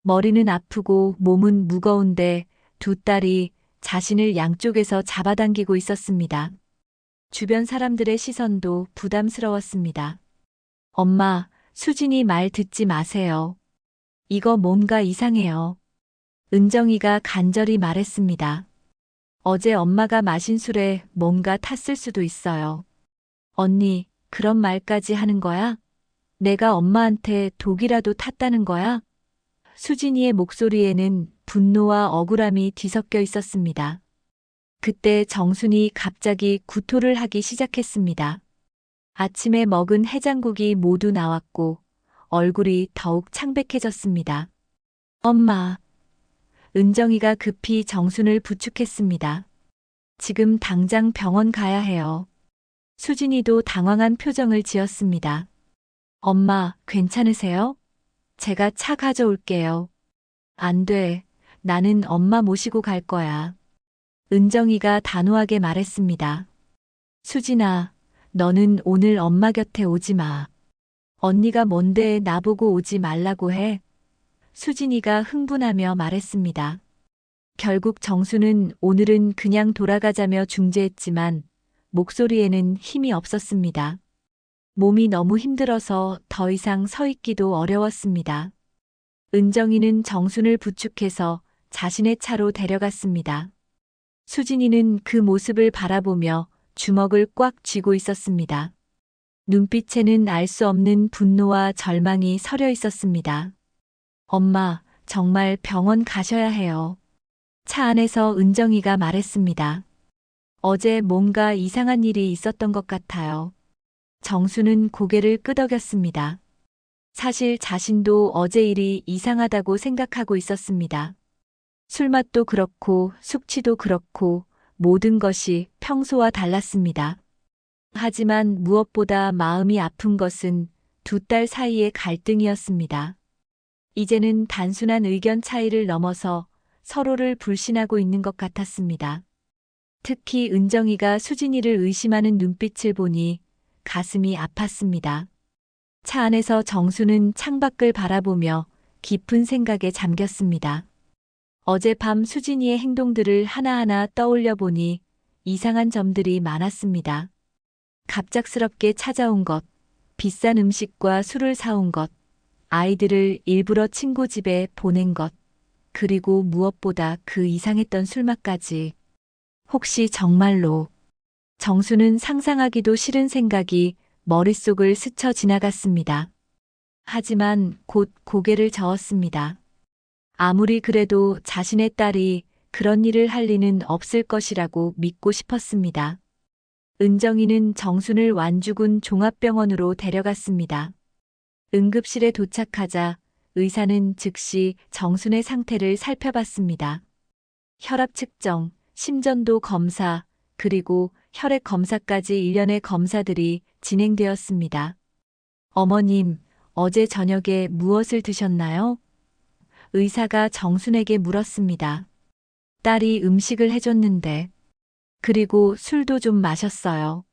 머리는 아프고 몸은 무거운데 두 딸이 자신을 양쪽에서 잡아당기고 있었습니다. 주변 사람들의 시선도 부담스러웠습니다. 엄마, 수진이 말 듣지 마세요. 이거 뭔가 이상해요. 은정이가 간절히 말했습니다. 어제 엄마가 마신 술에 뭔가 탔을 수도 있어요. 언니, 그런 말까지 하는 거야? 내가 엄마한테 독이라도 탔다는 거야? 수진이의 목소리에는 분노와 억울함이 뒤섞여 있었습니다. 그때 정순이 갑자기 구토를 하기 시작했습니다. 아침에 먹은 해장국이 모두 나왔고 얼굴이 더욱 창백해졌습니다. 엄마. 은정이가 급히 정순을 부축했습니다. 지금 당장 병원 가야 해요. 수진이도 당황한 표정을 지었습니다. 엄마, 괜찮으세요? 제가 차 가져올게요. 안 돼. 나는 엄마 모시고 갈 거야. 은정이가 단호하게 말했습니다. 수진아, 너는 오늘 엄마 곁에 오지 마. 언니가 뭔데 나보고 오지 말라고 해. 수진이가 흥분하며 말했습니다. 결국 정수는 오늘은 그냥 돌아가자며 중재했지만 목소리에는 힘이 없었습니다. 몸이 너무 힘들어서 더 이상 서 있기도 어려웠습니다. 은정이는 정순을 부축해서 자신의 차로 데려갔습니다. 수진이는 그 모습을 바라보며 주먹을 꽉 쥐고 있었습니다. 눈빛에는 알 수 없는 분노와 절망이 서려 있었습니다. 엄마, 정말 병원 가셔야 해요. 차 안에서 은정이가 말했습니다. 어제 뭔가 이상한 일이 있었던 것 같아요. 정수는 고개를 끄덕였습니다. 사실 자신도 어제 일이 이상하다고 생각하고 있었습니다. 술맛도 그렇고 숙취도 그렇고 모든 것이 평소와 달랐습니다. 하지만 무엇보다 마음이 아픈 것은 두 딸 사이의 갈등이었습니다. 이제는 단순한 의견 차이를 넘어서 서로를 불신하고 있는 것 같았습니다. 특히 은정이가 수진이를 의심하는 눈빛을 보니 가슴이 아팠습니다. 차 안에서 정수는 창밖을 바라보며 깊은 생각에 잠겼습니다. 어젯밤 수진이의 행동들을 하나하나 떠올려 보니 이상한 점들이 많았습니다. 갑작스럽게 찾아온 것, 비싼 음식과 술을 사온 것, 아이들을 일부러 친구 집에 보낸 것, 그리고 무엇보다 그 이상했던 술맛까지. 혹시 정말로 정수는 상상하기도 싫은 생각이 머릿속을 스쳐 지나갔습니다. 하지만 곧 고개를 저었습니다. 아무리 그래도 자신의 딸이 그런 일을 할 리는 없을 것이라고 믿고 싶었습니다. 은정이는 정순을 완주군 종합병원으로 데려갔습니다. 응급실에 도착하자 의사는 즉시 정순의 상태를 살펴봤습니다. 혈압 측정, 심전도 검사, 그리고 혈액 검사까지 일련의 검사들이 진행되었습니다. 어머님, 어제 저녁에 무엇을 드셨나요? 의사가 정순에게 물었습니다. 딸이 음식을 해줬는데, 그리고 술도 좀 마셨어요.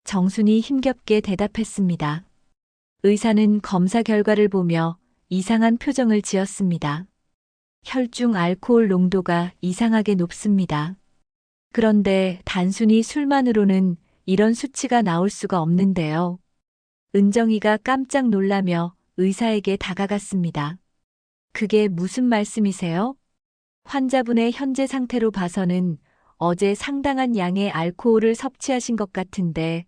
정순이 힘겹게 대답했습니다. 의사는 검사 결과를 보며 이상한 표정을 지었습니다. 혈중 알코올 농도가 이상하게 높습니다. 그런데 단순히 술만으로는 이런 수치가 나올 수가 없는데요. 은정이가 깜짝 놀라며 의사에게 다가갔습니다. 그게 무슨 말씀이세요? 환자분의 현재 상태로 봐서는 어제 상당한 양의 알코올을 섭취하신 것 같은데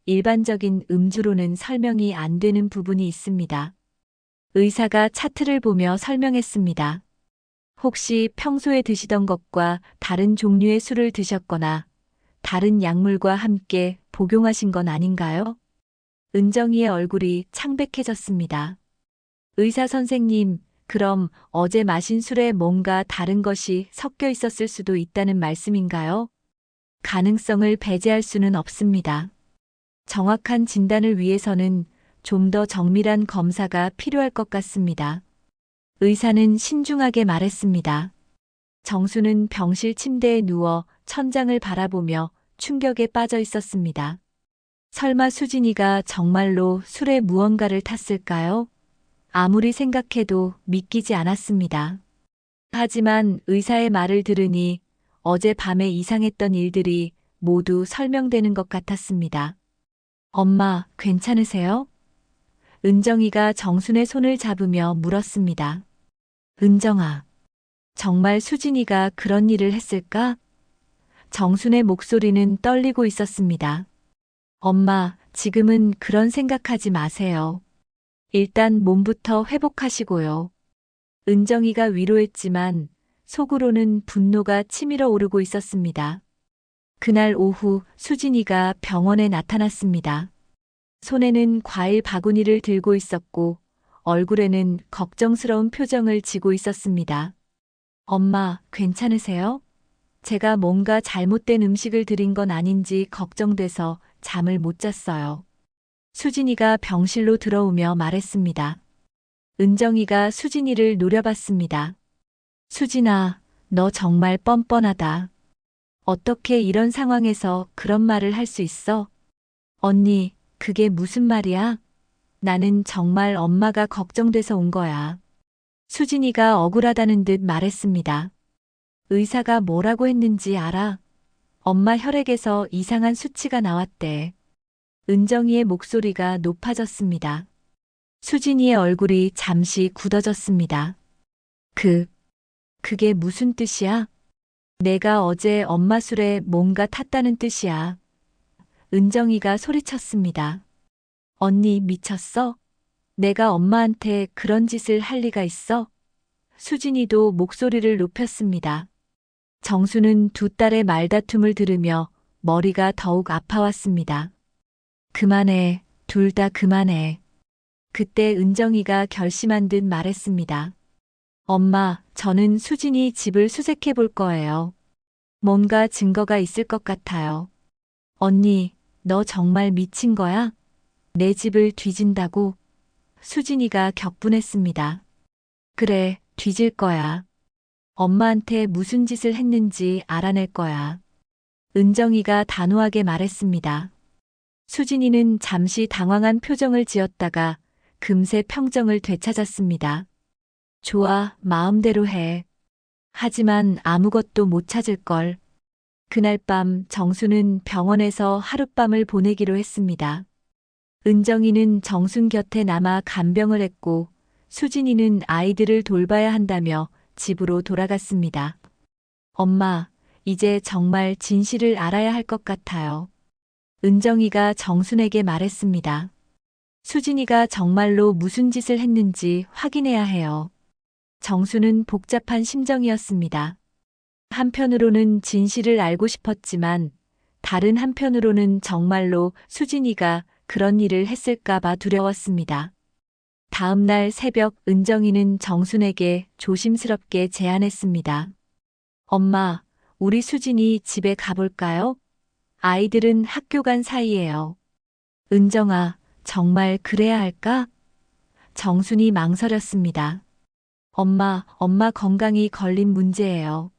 일반적인 음주로는 설명이 안 되는 부분이 있습니다. 의사가 차트를 보며 설명했습니다. 혹시 평소에 드시던 것과 다른 종류의 술을 드셨거나 다른 약물과 함께 복용하신 건 아닌가요? 은정이의 얼굴이 창백해졌습니다. 의사 선생님, 그럼 어제 마신 술에 뭔가 다른 것이 섞여 있었을 수도 있다는 말씀인가요? 가능성을 배제할 수는 없습니다. 정확한 진단을 위해서는 좀 더 정밀한 검사가 필요할 것 같습니다. 의사는 신중하게 말했습니다. 정수는 병실 침대에 누워 천장을 바라보며 충격에 빠져 있었습니다. 설마 수진이가 정말로 술에 무언가를 탔을까요? 아무리 생각해도 믿기지 않았습니다. 하지만 의사의 말을 들으니 어젯밤에 이상했던 일들이 모두 설명되는 것 같았습니다. 엄마, 괜찮으세요? 은정이가 정순의 손을 잡으며 물었습니다. 은정아, 정말 수진이가 그런 일을 했을까? 정순의 목소리는 떨리고 있었습니다. 엄마, 지금은 그런 생각하지 마세요. 일단 몸부터 회복하시고요. 은정이가 위로했지만 속으로는 분노가 치밀어 오르고 있었습니다. 그날 오후 수진이가 병원에 나타났습니다. 손에는 과일 바구니를 들고 있었고 얼굴에는 걱정스러운 표정을 지고 있었습니다. 엄마, 괜찮으세요? 제가 뭔가 잘못된 음식을 드린 건 아닌지 걱정돼서 잠을 못 잤어요. 수진이가 병실로 들어오며 말했습니다. 은정이가 수진이를 노려봤습니다. 수진아, 너 정말 뻔뻔하다. 어떻게 이런 상황에서 그런 말을 할 수 있어? 언니, 그게 무슨 말이야? 나는 정말 엄마가 걱정돼서 온 거야. 수진이가 억울하다는 듯 말했습니다. 의사가 뭐라고 했는지 알아? 엄마 혈액에서 이상한 수치가 나왔대. 은정이의 목소리가 높아졌습니다. 수진이의 얼굴이 잠시 굳어졌습니다. 그게 무슨 뜻이야? 내가 어제 엄마 술에 뭔가 탔다는 뜻이야. 은정이가 소리쳤습니다. 언니 미쳤어? 내가 엄마한테 그런 짓을 할 리가 있어? 수진이도 목소리를 높였습니다. 정수는 두 딸의 말다툼을 들으며 머리가 더욱 아파왔습니다. 그만해, 둘 다 그만해. 그때 은정이가 결심한 듯 말했습니다. 엄마, 저는 수진이 집을 수색해 볼 거예요. 뭔가 증거가 있을 것 같아요. 언니, 너 정말 미친 거야? 내 집을 뒤진다고? 수진이가 격분했습니다. 그래, 뒤질 거야. 엄마한테 무슨 짓을 했는지 알아낼 거야. 은정이가 단호하게 말했습니다. 수진이는 잠시 당황한 표정을 지었다가 금세 평정을 되찾았습니다. 좋아, 마음대로 해. 하지만 아무것도 못 찾을걸. 그날 밤 정수는 병원에서 하룻밤을 보내기로 했습니다. 은정이는 정순 곁에 남아 간병을 했고 수진이는 아이들을 돌봐야 한다며 집으로 돌아갔습니다. 엄마, 이제 정말 진실을 알아야 할 것 같아요. 은정이가 정순에게 말했습니다. 수진이가 정말로 무슨 짓을 했는지 확인해야 해요. 정수는 복잡한 심정이었습니다. 한편으로는 진실을 알고 싶었지만 다른 한편으로는 정말로 수진이가 그런 일을 했을까봐 두려웠습니다. 다음 날 새벽 은정이는 정순에게 조심스럽게 제안했습니다. 엄마, 우리 수진이 집에 가볼까요? 아이들은 학교 간 사이예요. 은정아, 정말 그래야 할까? 정순이 망설였습니다. 엄마 건강이 걸린 문제예요.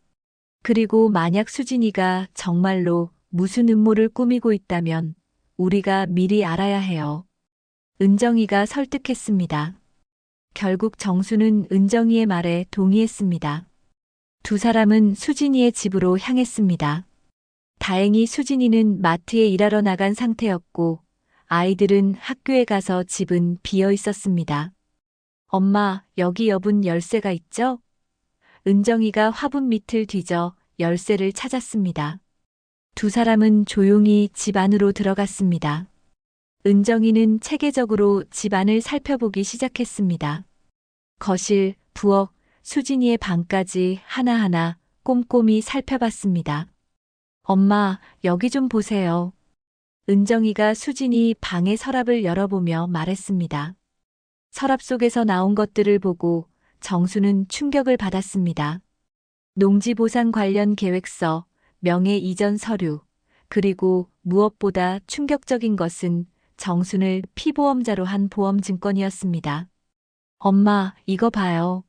그리고 만약 수진이가 정말로 무슨 음모를 꾸미고 있다면 우리가 미리 알아야 해요. 은정이가 설득했습니다. 결국 정수는 은정이의 말에 동의했습니다. 두 사람은 수진이의 집으로 향했습니다. 다행히 수진이는 마트에 일하러 나간 상태였고 아이들은 학교에 가서 집은 비어 있었습니다. 엄마, 여기 여분 열쇠가 있죠? 은정이가 화분 밑을 뒤져 열쇠를 찾았습니다. 두 사람은 조용히 집 안으로 들어갔습니다. 은정이는 체계적으로 집 안을 살펴보기 시작했습니다. 거실, 부엌, 수진이의 방까지 하나하나 꼼꼼히 살펴봤습니다. 엄마, 여기 좀 보세요. 은정이가 수진이 방의 서랍을 열어보며 말했습니다. 서랍 속에서 나온 것들을 보고 정수는 충격을 받았습니다. 농지보상 관련 계획서, 명예 이전 서류, 그리고 무엇보다 충격적인 것은 정순을 피보험자로 한 보험증권이었습니다. 엄마, 이거 봐요.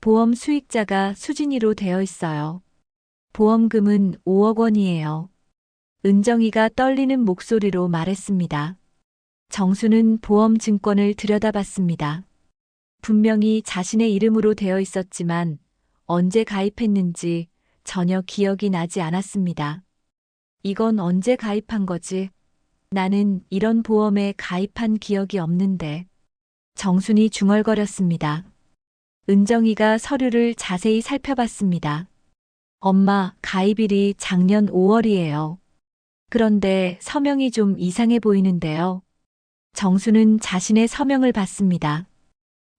보험 수익자가 수진이로 되어 있어요. 보험금은 5억 원이에요. 은정이가 떨리는 목소리로 말했습니다. 정수는 보험증권을 들여다봤습니다. 분명히 자신의 이름으로 되어 있었지만 언제 가입했는지 전혀 기억이 나지 않았습니다. 이건 언제 가입한 거지? 나는 이런 보험에 가입한 기억이 없는데. 정순이 중얼거렸습니다. 은정이가 서류를 자세히 살펴봤습니다. 엄마, 가입일이 작년 5월이에요. 그런데 서명이 좀 이상해 보이는데요. 정수는 자신의 서명을 봤습니다.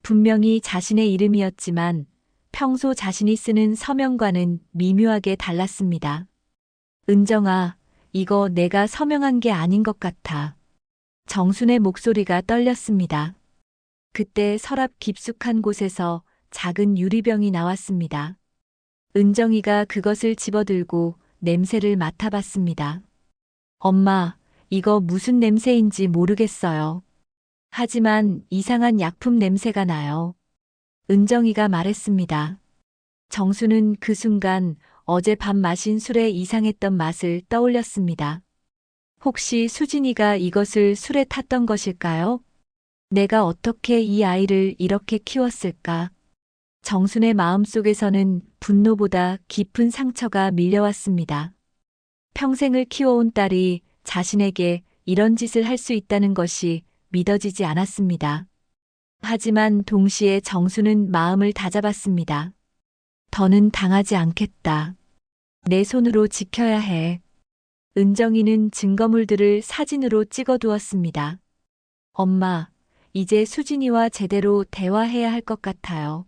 분명히 자신의 이름이었지만 평소 자신이 쓰는 서명과는 미묘하게 달랐습니다. 은정아, 이거 내가 서명한 게 아닌 것 같아. 정순의 목소리가 떨렸습니다. 그때 서랍 깊숙한 곳에서 작은 유리병이 나왔습니다. 은정이가 그것을 집어들고 냄새를 맡아봤습니다. 엄마, 이거 무슨 냄새인지 모르겠어요. 하지만 이상한 약품 냄새가 나요. 은정이가 말했습니다. 정수는 그 순간 어젯밤 마신 술의 이상했던 맛을 떠올렸습니다. 혹시 수진이가 이것을 술에 탔던 것일까요? 내가 어떻게 이 아이를 이렇게 키웠을까? 정순의 마음속에서는 분노보다 깊은 상처가 밀려왔습니다. 평생을 키워온 딸이 자신에게 이런 짓을 할 수 있다는 것이 믿어지지 않았습니다. 하지만 동시에 정수는 마음을 다잡았습니다. 더는 당하지 않겠다. 내 손으로 지켜야 해. 은정이는 증거물들을 사진으로 찍어두었습니다. 엄마, 이제 수진이와 제대로 대화해야 할 것 같아요.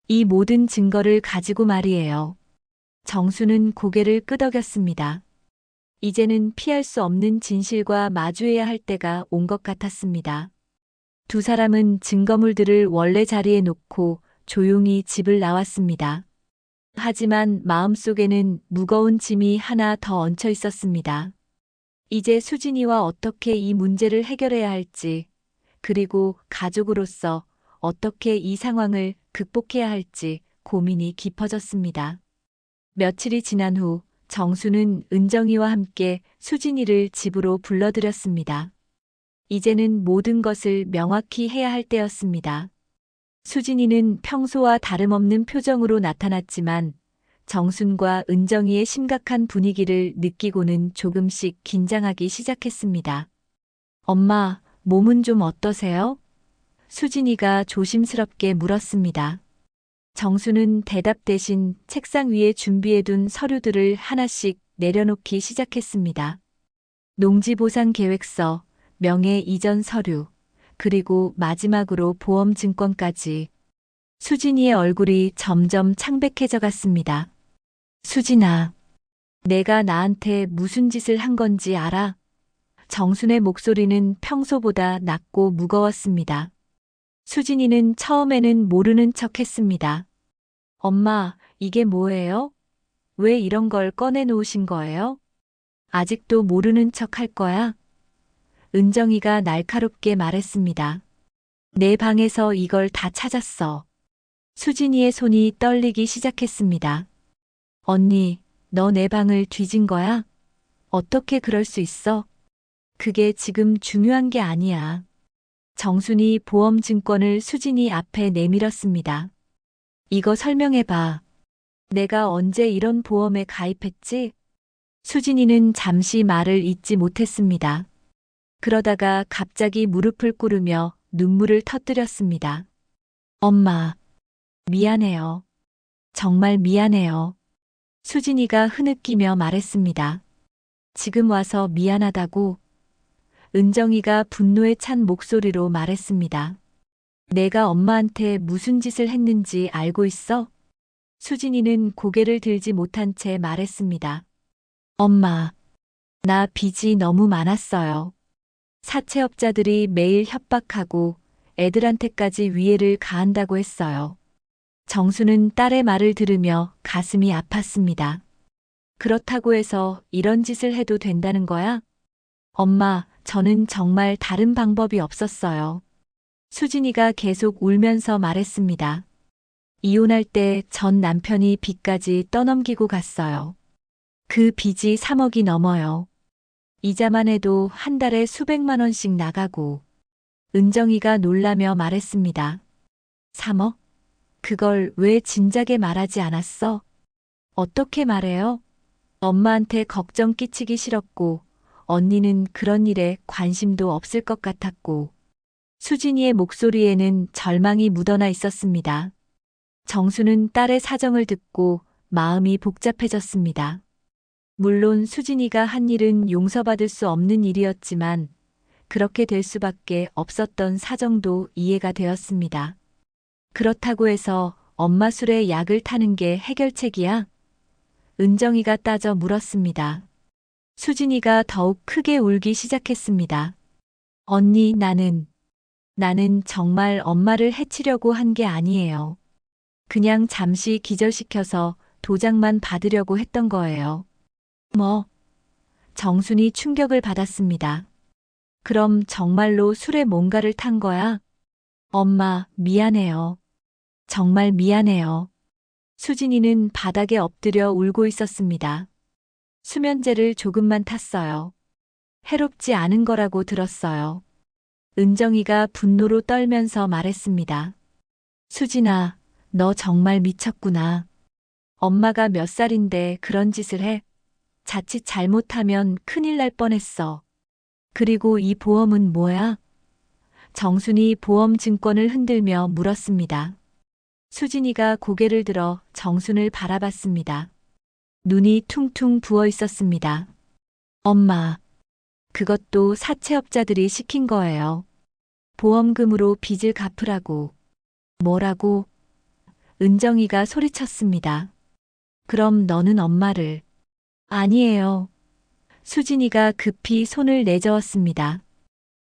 이 모든 증거를 가지고 말이에요. 정수는 고개를 끄덕였습니다. 이제는 피할 수 없는 진실과 마주해야 할 때가 온 것 같았습니다. 두 사람은 증거물들을 원래 자리에 놓고 조용히 집을 나왔습니다. 하지만 마음속에는 무거운 짐이 하나 더 얹혀 있었습니다. 이제 수진이와 어떻게 이 문제를 해결해야 할지, 그리고 가족으로서 어떻게 이 상황을 극복해야 할지 고민이 깊어졌습니다. 며칠이 지난 후 정수는 은정이와 함께 수진이를 집으로 불러들였습니다. 이제는 모든 것을 명확히 해야 할 때였습니다. 수진이는 평소와 다름없는 표정으로 나타났지만 정순과 은정이의 심각한 분위기를 느끼고는 조금씩 긴장하기 시작했습니다. 엄마, 몸은 좀 어떠세요? 수진이가 조심스럽게 물었습니다. 정수는 대답 대신 책상 위에 준비해둔 서류들을 하나씩 내려놓기 시작했습니다. 농지보상 계획서, 명예 이전 서류, 그리고 마지막으로 보험증권까지. 수진이의 얼굴이 점점 창백해져 갔습니다. 수진아, 내가 나한테 무슨 짓을 한 건지 알아? 정순의 목소리는 평소보다 낮고 무거웠습니다. 수진이는 처음에는 모르는 척 했습니다. 엄마, 이게 뭐예요? 왜 이런 걸 꺼내놓으신 거예요? 아직도 모르는 척 할 거야? 은정이가 날카롭게 말했습니다. 내 방에서 이걸 다 찾았어. 수진이의 손이 떨리기 시작했습니다. 언니, 너 내 방을 뒤진 거야? 어떻게 그럴 수 있어? 그게 지금 중요한 게 아니야. 정순이 보험증권을 수진이 앞에 내밀었습니다. 이거 설명해봐. 내가 언제 이런 보험에 가입했지? 수진이는 잠시 말을 잇지 못했습니다. 그러다가 갑자기 무릎을 꿇으며 눈물을 터뜨렸습니다. 엄마, 미안해요. 정말 미안해요. 수진이가 흐느끼며 말했습니다. 지금 와서 미안하다고. 은정이가 분노에 찬 목소리로 말했습니다. 내가 엄마한테 무슨 짓을 했는지 알고 있어? 수진이는 고개를 들지 못한 채 말했습니다. 엄마, 나 빚이 너무 많았어요. 사채업자들이 매일 협박하고 애들한테까지 위해를 가한다고 했어요. 정수는 딸의 말을 들으며 가슴이 아팠습니다. 그렇다고 해서 이런 짓을 해도 된다는 거야? 엄마, 저는 정말 다른 방법이 없었어요. 수진이가 계속 울면서 말했습니다. 이혼할 때 전 남편이 빚까지 떠넘기고 갔어요. 그 빚이 3억이 넘어요. 이자만 해도 한 달에 수백만 원씩 나가고. 은정이가 놀라며 말했습니다. 3억? 그걸 왜 진작에 말하지 않았어? 어떻게 말해요? 엄마한테 걱정 끼치기 싫었고, 언니는 그런 일에 관심도 없을 것 같았고, 수진이의 목소리에는 절망이 묻어나 있었습니다. 정수는 딸의 사정을 듣고 마음이 복잡해졌습니다. 물론 수진이가 한 일은 용서받을 수 없는 일이었지만, 그렇게 될 수밖에 없었던 사정도 이해가 되었습니다. 그렇다고 해서 엄마 술에 약을 타는 게 해결책이야? 은정이가 따져 물었습니다. 수진이가 더욱 크게 울기 시작했습니다. 언니, 나는 정말 엄마를 해치려고 한 게 아니에요. 그냥 잠시 기절시켜서 도장만 받으려고 했던 거예요. 뭐? 정순이 충격을 받았습니다. 그럼 정말로 술에 뭔가를 탄 거야? 엄마, 미안해요. 정말 미안해요. 수진이는 바닥에 엎드려 울고 있었습니다. 수면제를 조금만 탔어요. 해롭지 않은 거라고 들었어요. 은정이가 분노로 떨면서 말했습니다. 수진아, 너 정말 미쳤구나. 엄마가 몇 살인데 그런 짓을 해? 자칫 잘못하면 큰일 날 뻔했어. 그리고 이 보험은 뭐야? 정순이 보험 증권을 흔들며 물었습니다. 수진이가 고개를 들어 정순을 바라봤습니다. 눈이 퉁퉁 부어 있었습니다. 엄마, 그것도 사채업자들이 시킨 거예요. 보험금으로 빚을 갚으라고. 뭐라고? 은정이가 소리쳤습니다. 그럼 너는 엄마를. 아니에요. 수진이가 급히 손을 내저었습니다.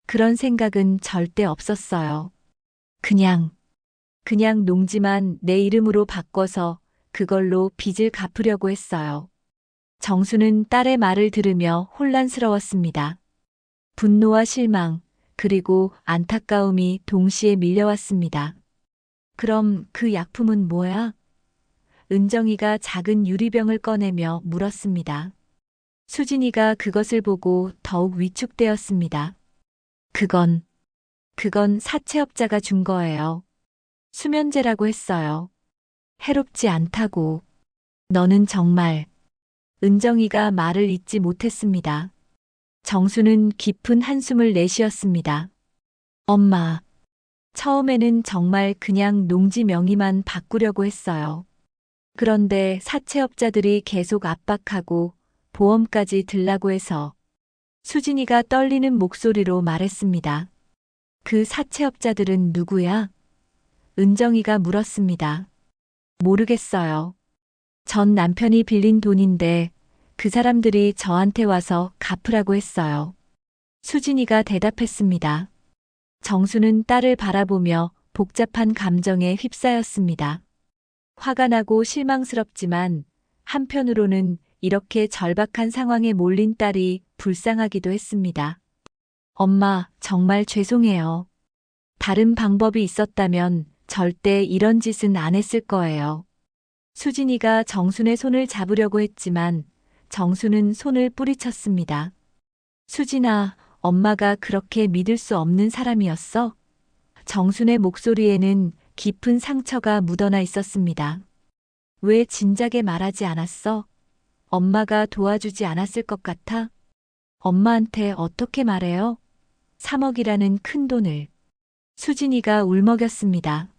그런 생각은 절대 없었어요. 그냥 농지만 내 이름으로 바꿔서 그걸로 빚을 갚으려고 했어요. 정수는 딸의 말을 들으며 혼란스러웠습니다. 분노와 실망, 그리고 안타까움이 동시에 밀려왔습니다. 그럼 그 약품은 뭐야? 은정이가 작은 유리병을 꺼내며 물었습니다. 수진이가 그것을 보고 더욱 위축되었습니다. 그건 사채업자가 준 거예요. 수면제라고 했어요. 해롭지 않다고. 너는 정말. 은정이가 말을 잇지 못했습니다. 정수는 깊은 한숨을 내쉬었습니다. 엄마, 처음에는 정말 그냥 농지 명의만 바꾸려고 했어요. 그런데 사채업자들이 계속 압박하고 보험까지 들라고 해서 수진이가 떨리는 목소리로 말했습니다. 그 사채업자들은 누구야? 은정이가 물었습니다. 모르겠어요. 전 남편이 빌린 돈인데 그 사람들이 저한테 와서 갚으라고 했어요. 수진이가 대답했습니다. 정수는 딸을 바라보며 복잡한 감정에 휩싸였습니다. 화가 나고 실망스럽지만 한편으로는 이렇게 절박한 상황에 몰린 딸이 불쌍하기도 했습니다. 엄마, 정말 죄송해요. 다른 방법이 있었다면 절대 이런 짓은 안 했을 거예요. 수진이가 정순의 손을 잡으려고 했지만 정순은 손을 뿌리쳤습니다. 수진아, 엄마가 그렇게 믿을 수 없는 사람이었어? 정순의 목소리에는 깊은 상처가 묻어나 있었습니다. 왜 진작에 말하지 않았어? 엄마가 도와주지 않았을 것 같아? 엄마한테 어떻게 말해요? 3억이라는 큰 돈을. 수진이가 울먹였습니다.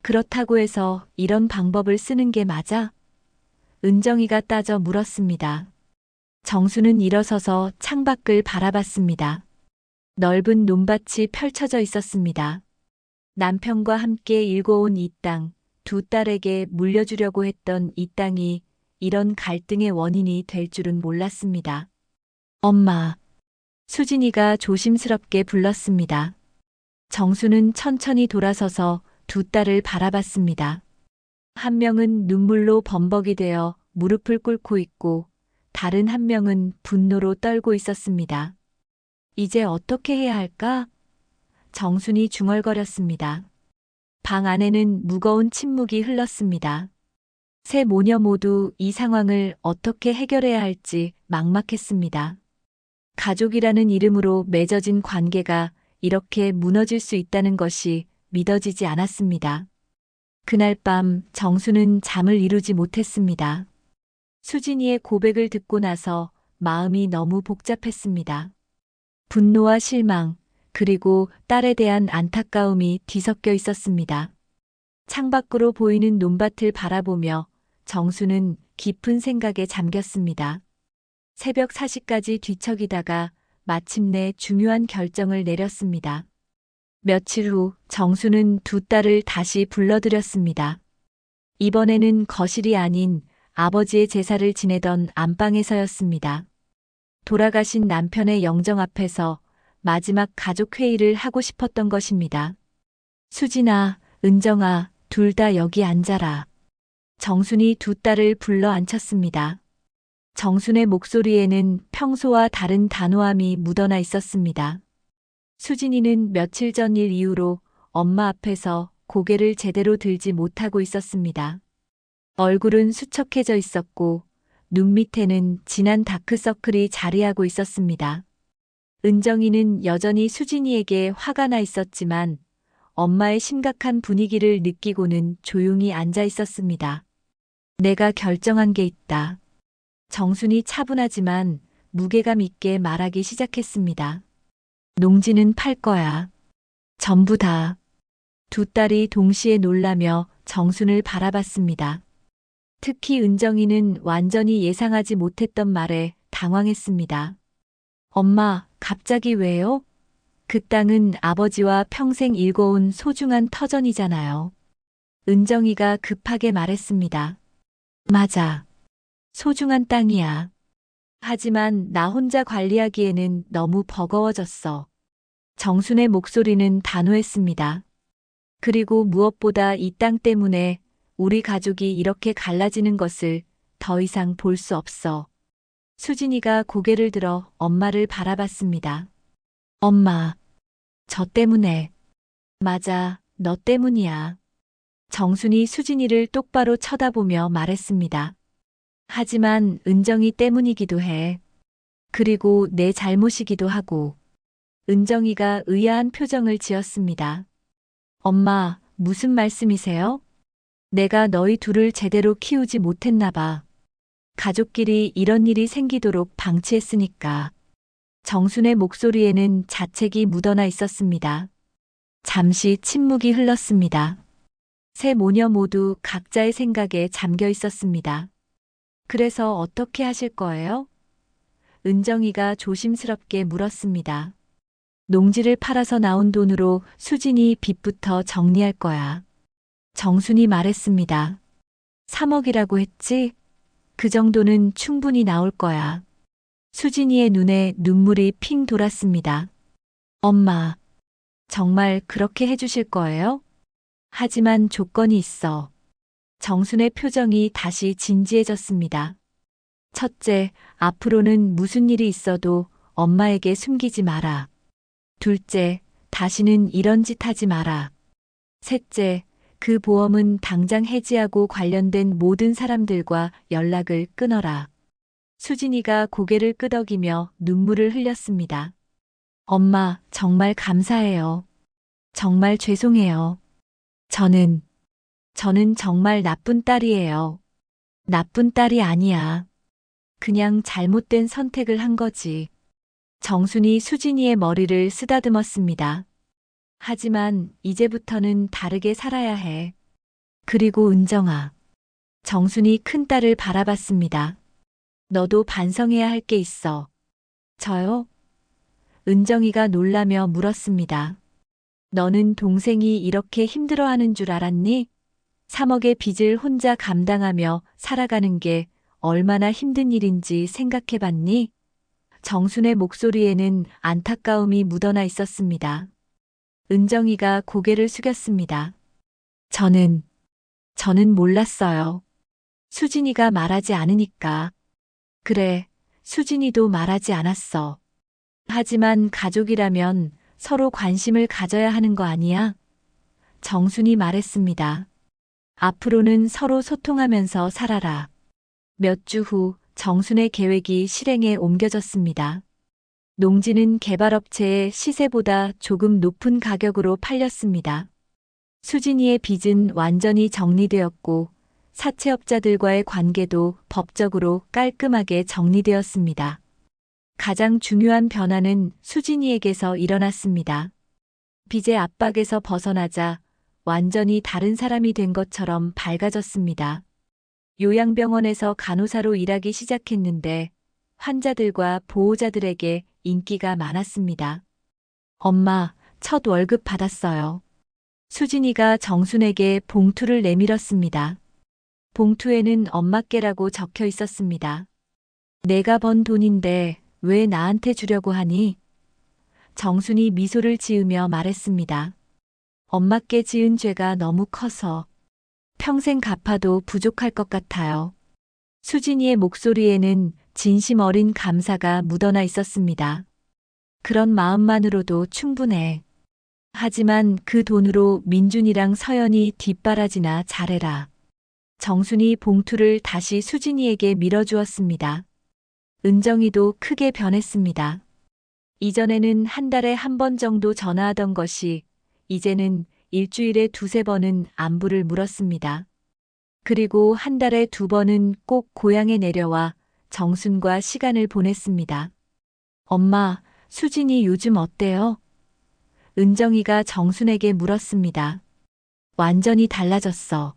그렇다고 해서 이런 방법을 쓰는 게 맞아? 은정이가 따져 물었습니다. 정수는 일어서서 창밖을 바라봤습니다. 넓은 논밭이 펼쳐져 있었습니다. 남편과 함께 일궈온 이 땅, 두 딸에게 물려주려고 했던 이 땅이 이런 갈등의 원인이 될 줄은 몰랐습니다. 엄마. 수진이가 조심스럽게 불렀습니다. 정수는 천천히 돌아서서 두 딸을 바라봤습니다. 한 명은 눈물로 범벅이 되어 무릎을 꿇고 있고 다른 한 명은 분노로 떨고 있었습니다. 이제 어떻게 해야 할까? 정순이 중얼거렸습니다. 방 안에는 무거운 침묵이 흘렀습니다. 세 모녀 모두 이 상황을 어떻게 해결해야 할지 막막했습니다. 가족이라는 이름으로 맺어진 관계가 이렇게 무너질 수 있다는 것이 믿어지지 않았습니다. 그날 밤 정수는 잠을 이루지 못했습니다. 수진이의 고백을 듣고 나서 마음이 너무 복잡했습니다. 분노와 실망, 그리고 딸에 대한 안타까움이 뒤섞여 있었습니다. 창밖으로 보이는 논밭을 바라보며 정수는 깊은 생각에 잠겼습니다. 새벽 4시까지 뒤척이다가 마침내 중요한 결정을 내렸습니다. 며칠 후 정수는 두 딸을 다시 불러들였습니다. 이번에는 거실이 아닌 아버지의 제사를 지내던 안방에서였습니다. 돌아가신 남편의 영정 앞에서 마지막 가족 회의를 하고 싶었던 것입니다. 수진아, 은정아, 둘 다 여기 앉아라. 정순이 두 딸을 불러 앉혔습니다. 정순의 목소리에는 평소와 다른 단호함이 묻어나 있었습니다. 수진이는 며칠 전 일 이후로 엄마 앞에서 고개를 제대로 들지 못하고 있었습니다. 얼굴은 수척해져 있었고 눈 밑에는 진한 다크서클이 자리하고 있었습니다. 은정이는 여전히 수진이에게 화가 나 있었지만 엄마의 심각한 분위기를 느끼고는 조용히 앉아 있었습니다. 내가 결정한 게 있다. 정순이 차분하지만 무게감 있게 말하기 시작했습니다. 농지는 팔 거야. 전부 다. 두 딸이 동시에 놀라며 정순을 바라봤습니다. 특히 은정이는 완전히 예상하지 못했던 말에 당황했습니다. 엄마, 갑자기 왜요? 그 땅은 아버지와 평생 일궈온 소중한 터전이잖아요. 은정이가 급하게 말했습니다. 맞아. 소중한 땅이야. 하지만 나 혼자 관리하기에는 너무 버거워졌어. 정순의 목소리는 단호했습니다. 그리고 무엇보다 이 땅 때문에 우리 가족이 이렇게 갈라지는 것을 더 이상 볼 수 없어. 수진이가 고개를 들어 엄마를 바라봤습니다. 엄마, 저 때문에. 맞아, 너 때문이야. 정순이 수진이를 똑바로 쳐다보며 말했습니다. 하지만 은정이 때문이기도 해. 그리고 내 잘못이기도 하고. 은정이가 의아한 표정을 지었습니다. 엄마, 무슨 말씀이세요? 내가 너희 둘을 제대로 키우지 못했나 봐. 가족끼리 이런 일이 생기도록 방치했으니까. 정순의 목소리에는 자책이 묻어나 있었습니다. 잠시 침묵이 흘렀습니다. 세 모녀 모두 각자의 생각에 잠겨 있었습니다. 그래서 어떻게 하실 거예요? 은정이가 조심스럽게 물었습니다. 농지를 팔아서 나온 돈으로 수진이 빚부터 정리할 거야. 정순이 말했습니다. 3억이라고 했지? 그 정도는 충분히 나올 거야. 수진이의 눈에 눈물이 핑 돌았습니다. 엄마, 정말 그렇게 해주실 거예요? 하지만 조건이 있어. 정순의 표정이 다시 진지해졌습니다. 첫째, 앞으로는 무슨 일이 있어도 엄마에게 숨기지 마라. 둘째, 다시는 이런 짓 하지 마라. 셋째, 그 보험은 당장 해지하고 관련된 모든 사람들과 연락을 끊어라. 수진이가 고개를 끄덕이며 눈물을 흘렸습니다. 엄마, 정말 감사해요. 정말 죄송해요. 저는 정말 나쁜 딸이에요. 나쁜 딸이 아니야. 그냥 잘못된 선택을 한 거지. 정순이 수진이의 머리를 쓰다듬었습니다. 하지만 이제부터는 다르게 살아야 해. 그리고 은정아. 정순이 큰딸을 바라봤습니다. 너도 반성해야 할 게 있어. 저요? 은정이가 놀라며 물었습니다. 너는 동생이 이렇게 힘들어하는 줄 알았니? 3억의 빚을 혼자 감당하며 살아가는 게 얼마나 힘든 일인지 생각해봤니? 정순의 목소리에는 안타까움이 묻어나 있었습니다. 은정이가 고개를 숙였습니다. 저는 몰랐어요. 수진이가 말하지 않으니까. 그래, 수진이도 말하지 않았어. 하지만 가족이라면 서로 관심을 가져야 하는 거 아니야? 정순이 말했습니다. 앞으로는 서로 소통하면서 살아라. 몇 주 후 정순의 계획이 실행에 옮겨졌습니다. 농지는 개발업체의 시세보다 조금 높은 가격으로 팔렸습니다. 수진이의 빚은 완전히 정리되었고 사채업자들과의 관계도 법적으로 깔끔하게 정리되었습니다. 가장 중요한 변화는 수진이에게서 일어났습니다. 빚의 압박에서 벗어나자 완전히 다른 사람이 된 것처럼 밝아졌습니다. 요양병원에서 간호사로 일하기 시작했는데 환자들과 보호자들에게 인기가 많았습니다. 엄마, 첫 월급 받았어요. 수진이가 정순에게 봉투를 내밀었습니다. 봉투에는 엄마께라고 적혀 있었습니다. 내가 번 돈인데 왜 나한테 주려고 하니? 정순이 미소를 지으며 말했습니다. 엄마께 지은 죄가 너무 커서 평생 갚아도 부족할 것 같아요. 수진이의 목소리에는 진심 어린 감사가 묻어나 있었습니다. 그런 마음만으로도 충분해. 하지만 그 돈으로 민준이랑 서연이 뒷바라지나 잘해라. 정순이 봉투를 다시 수진이에게 밀어주었습니다. 은정이도 크게 변했습니다. 이전에는 한 달에 한 번 정도 전화하던 것이 이제는 일주일에 두세 번은 안부를 물었습니다. 그리고 한 달에 2번은 꼭 고향에 내려와 정순과 시간을 보냈습니다. 엄마, 수진이 요즘 어때요? 은정이가 정순에게 물었습니다. 완전히 달라졌어.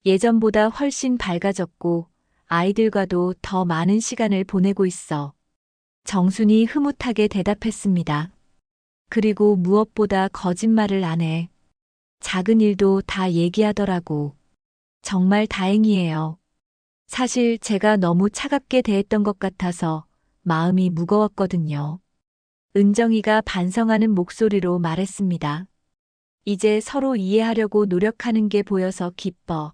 예전보다 훨씬 밝아졌고 아이들과도 더 많은 시간을 보내고 있어. 정순이 흐뭇하게 대답했습니다. 그리고 무엇보다 거짓말을 안 해. 작은 일도 다 얘기하더라고. 정말 다행이에요. 사실 제가 너무 차갑게 대했던 것 같아서 마음이 무거웠거든요. 은정이가 반성하는 목소리로 말했습니다. 이제 서로 이해하려고 노력하는 게 보여서 기뻐.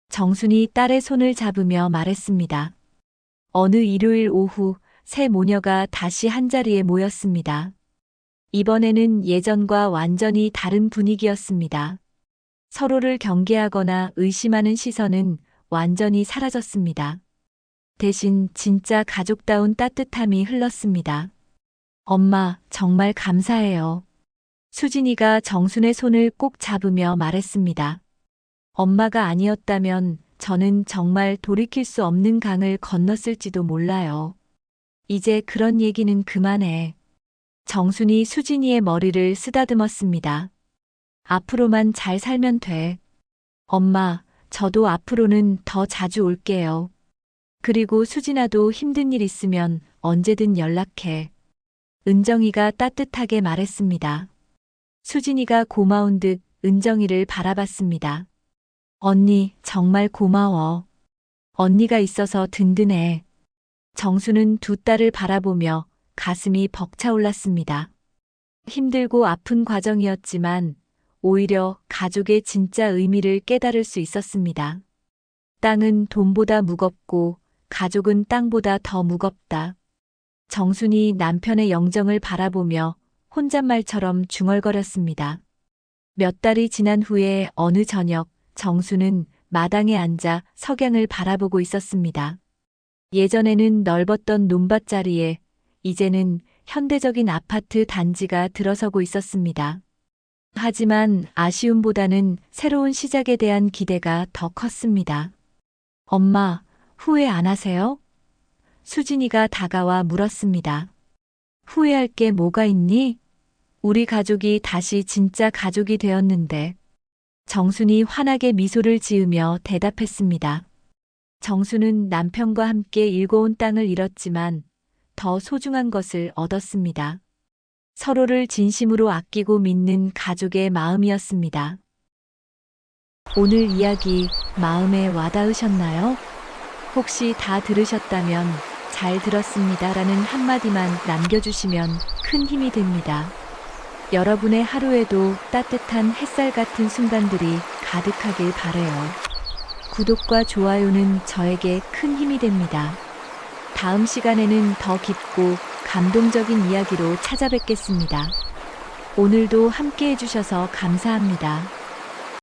정순이 딸의 손을 잡으며 말했습니다. 어느 일요일 오후 세 모녀가 다시 한자리에 모였습니다. 이번에는 예전과 완전히 다른 분위기였습니다. 서로를 경계하거나 의심하는 시선은 완전히 사라졌습니다. 대신 진짜 가족다운 따뜻함이 흘렀습니다. 엄마, 정말 감사해요. 수진이가 정순의 손을 꼭 잡으며 말했습니다. 엄마가 아니었다면 저는 정말 돌이킬 수 없는 강을 건넜을지도 몰라요. 이제 그런 얘기는 그만해. 정순이 수진이의 머리를 쓰다듬었습니다. 앞으로만 잘 살면 돼. 엄마, 저도 앞으로는 더 자주 올게요. 그리고 수진아도 힘든 일 있으면 언제든 연락해. 은정이가 따뜻하게 말했습니다. 수진이가 고마운 듯 은정이를 바라봤습니다. 언니, 정말 고마워. 언니가 있어서 든든해. 정수는 두 딸을 바라보며 가슴이 벅차올랐습니다. 힘들고 아픈 과정이었지만 오히려 가족의 진짜 의미를 깨달을 수 있었습니다. 땅은 돈보다 무겁고 가족은 땅보다 더 무겁다. 정순이 남편의 영정을 바라보며 혼잣말처럼 중얼거렸습니다. 몇 달이 지난 후에 어느 저녁 정수는 마당에 앉아 석양을 바라보고 있었습니다. 예전에는 넓었던 논밭자리에 이제는 현대적인 아파트 단지가 들어서고 있었습니다. 하지만 아쉬움보다는 새로운 시작에 대한 기대가 더 컸습니다. 엄마, 후회 안 하세요? 수진이가 다가와 물었습니다. 후회할 게 뭐가 있니? 우리 가족이 다시 진짜 가족이 되었는데. 정순이 환하게 미소를 지으며 대답했습니다. 정수는 남편과 함께 일궈온 땅을 잃었지만 더 소중한 것을 얻었습니다. 서로를 진심으로 아끼고 믿는 가족의 마음이었습니다. 오늘 이야기 마음에 와닿으셨나요? 혹시 다 들으셨다면 잘 들었습니다라는 한마디만 남겨주시면 큰 힘이 됩니다. 여러분의 하루에도 따뜻한 햇살 같은 순간들이 가득하길 바라요. 구독과 좋아요는 저에게 큰 힘이 됩니다. 다음 시간에는 더 깊고 감동적인 이야기로 찾아뵙겠습니다. 오늘도 함께 해주셔서 감사합니다.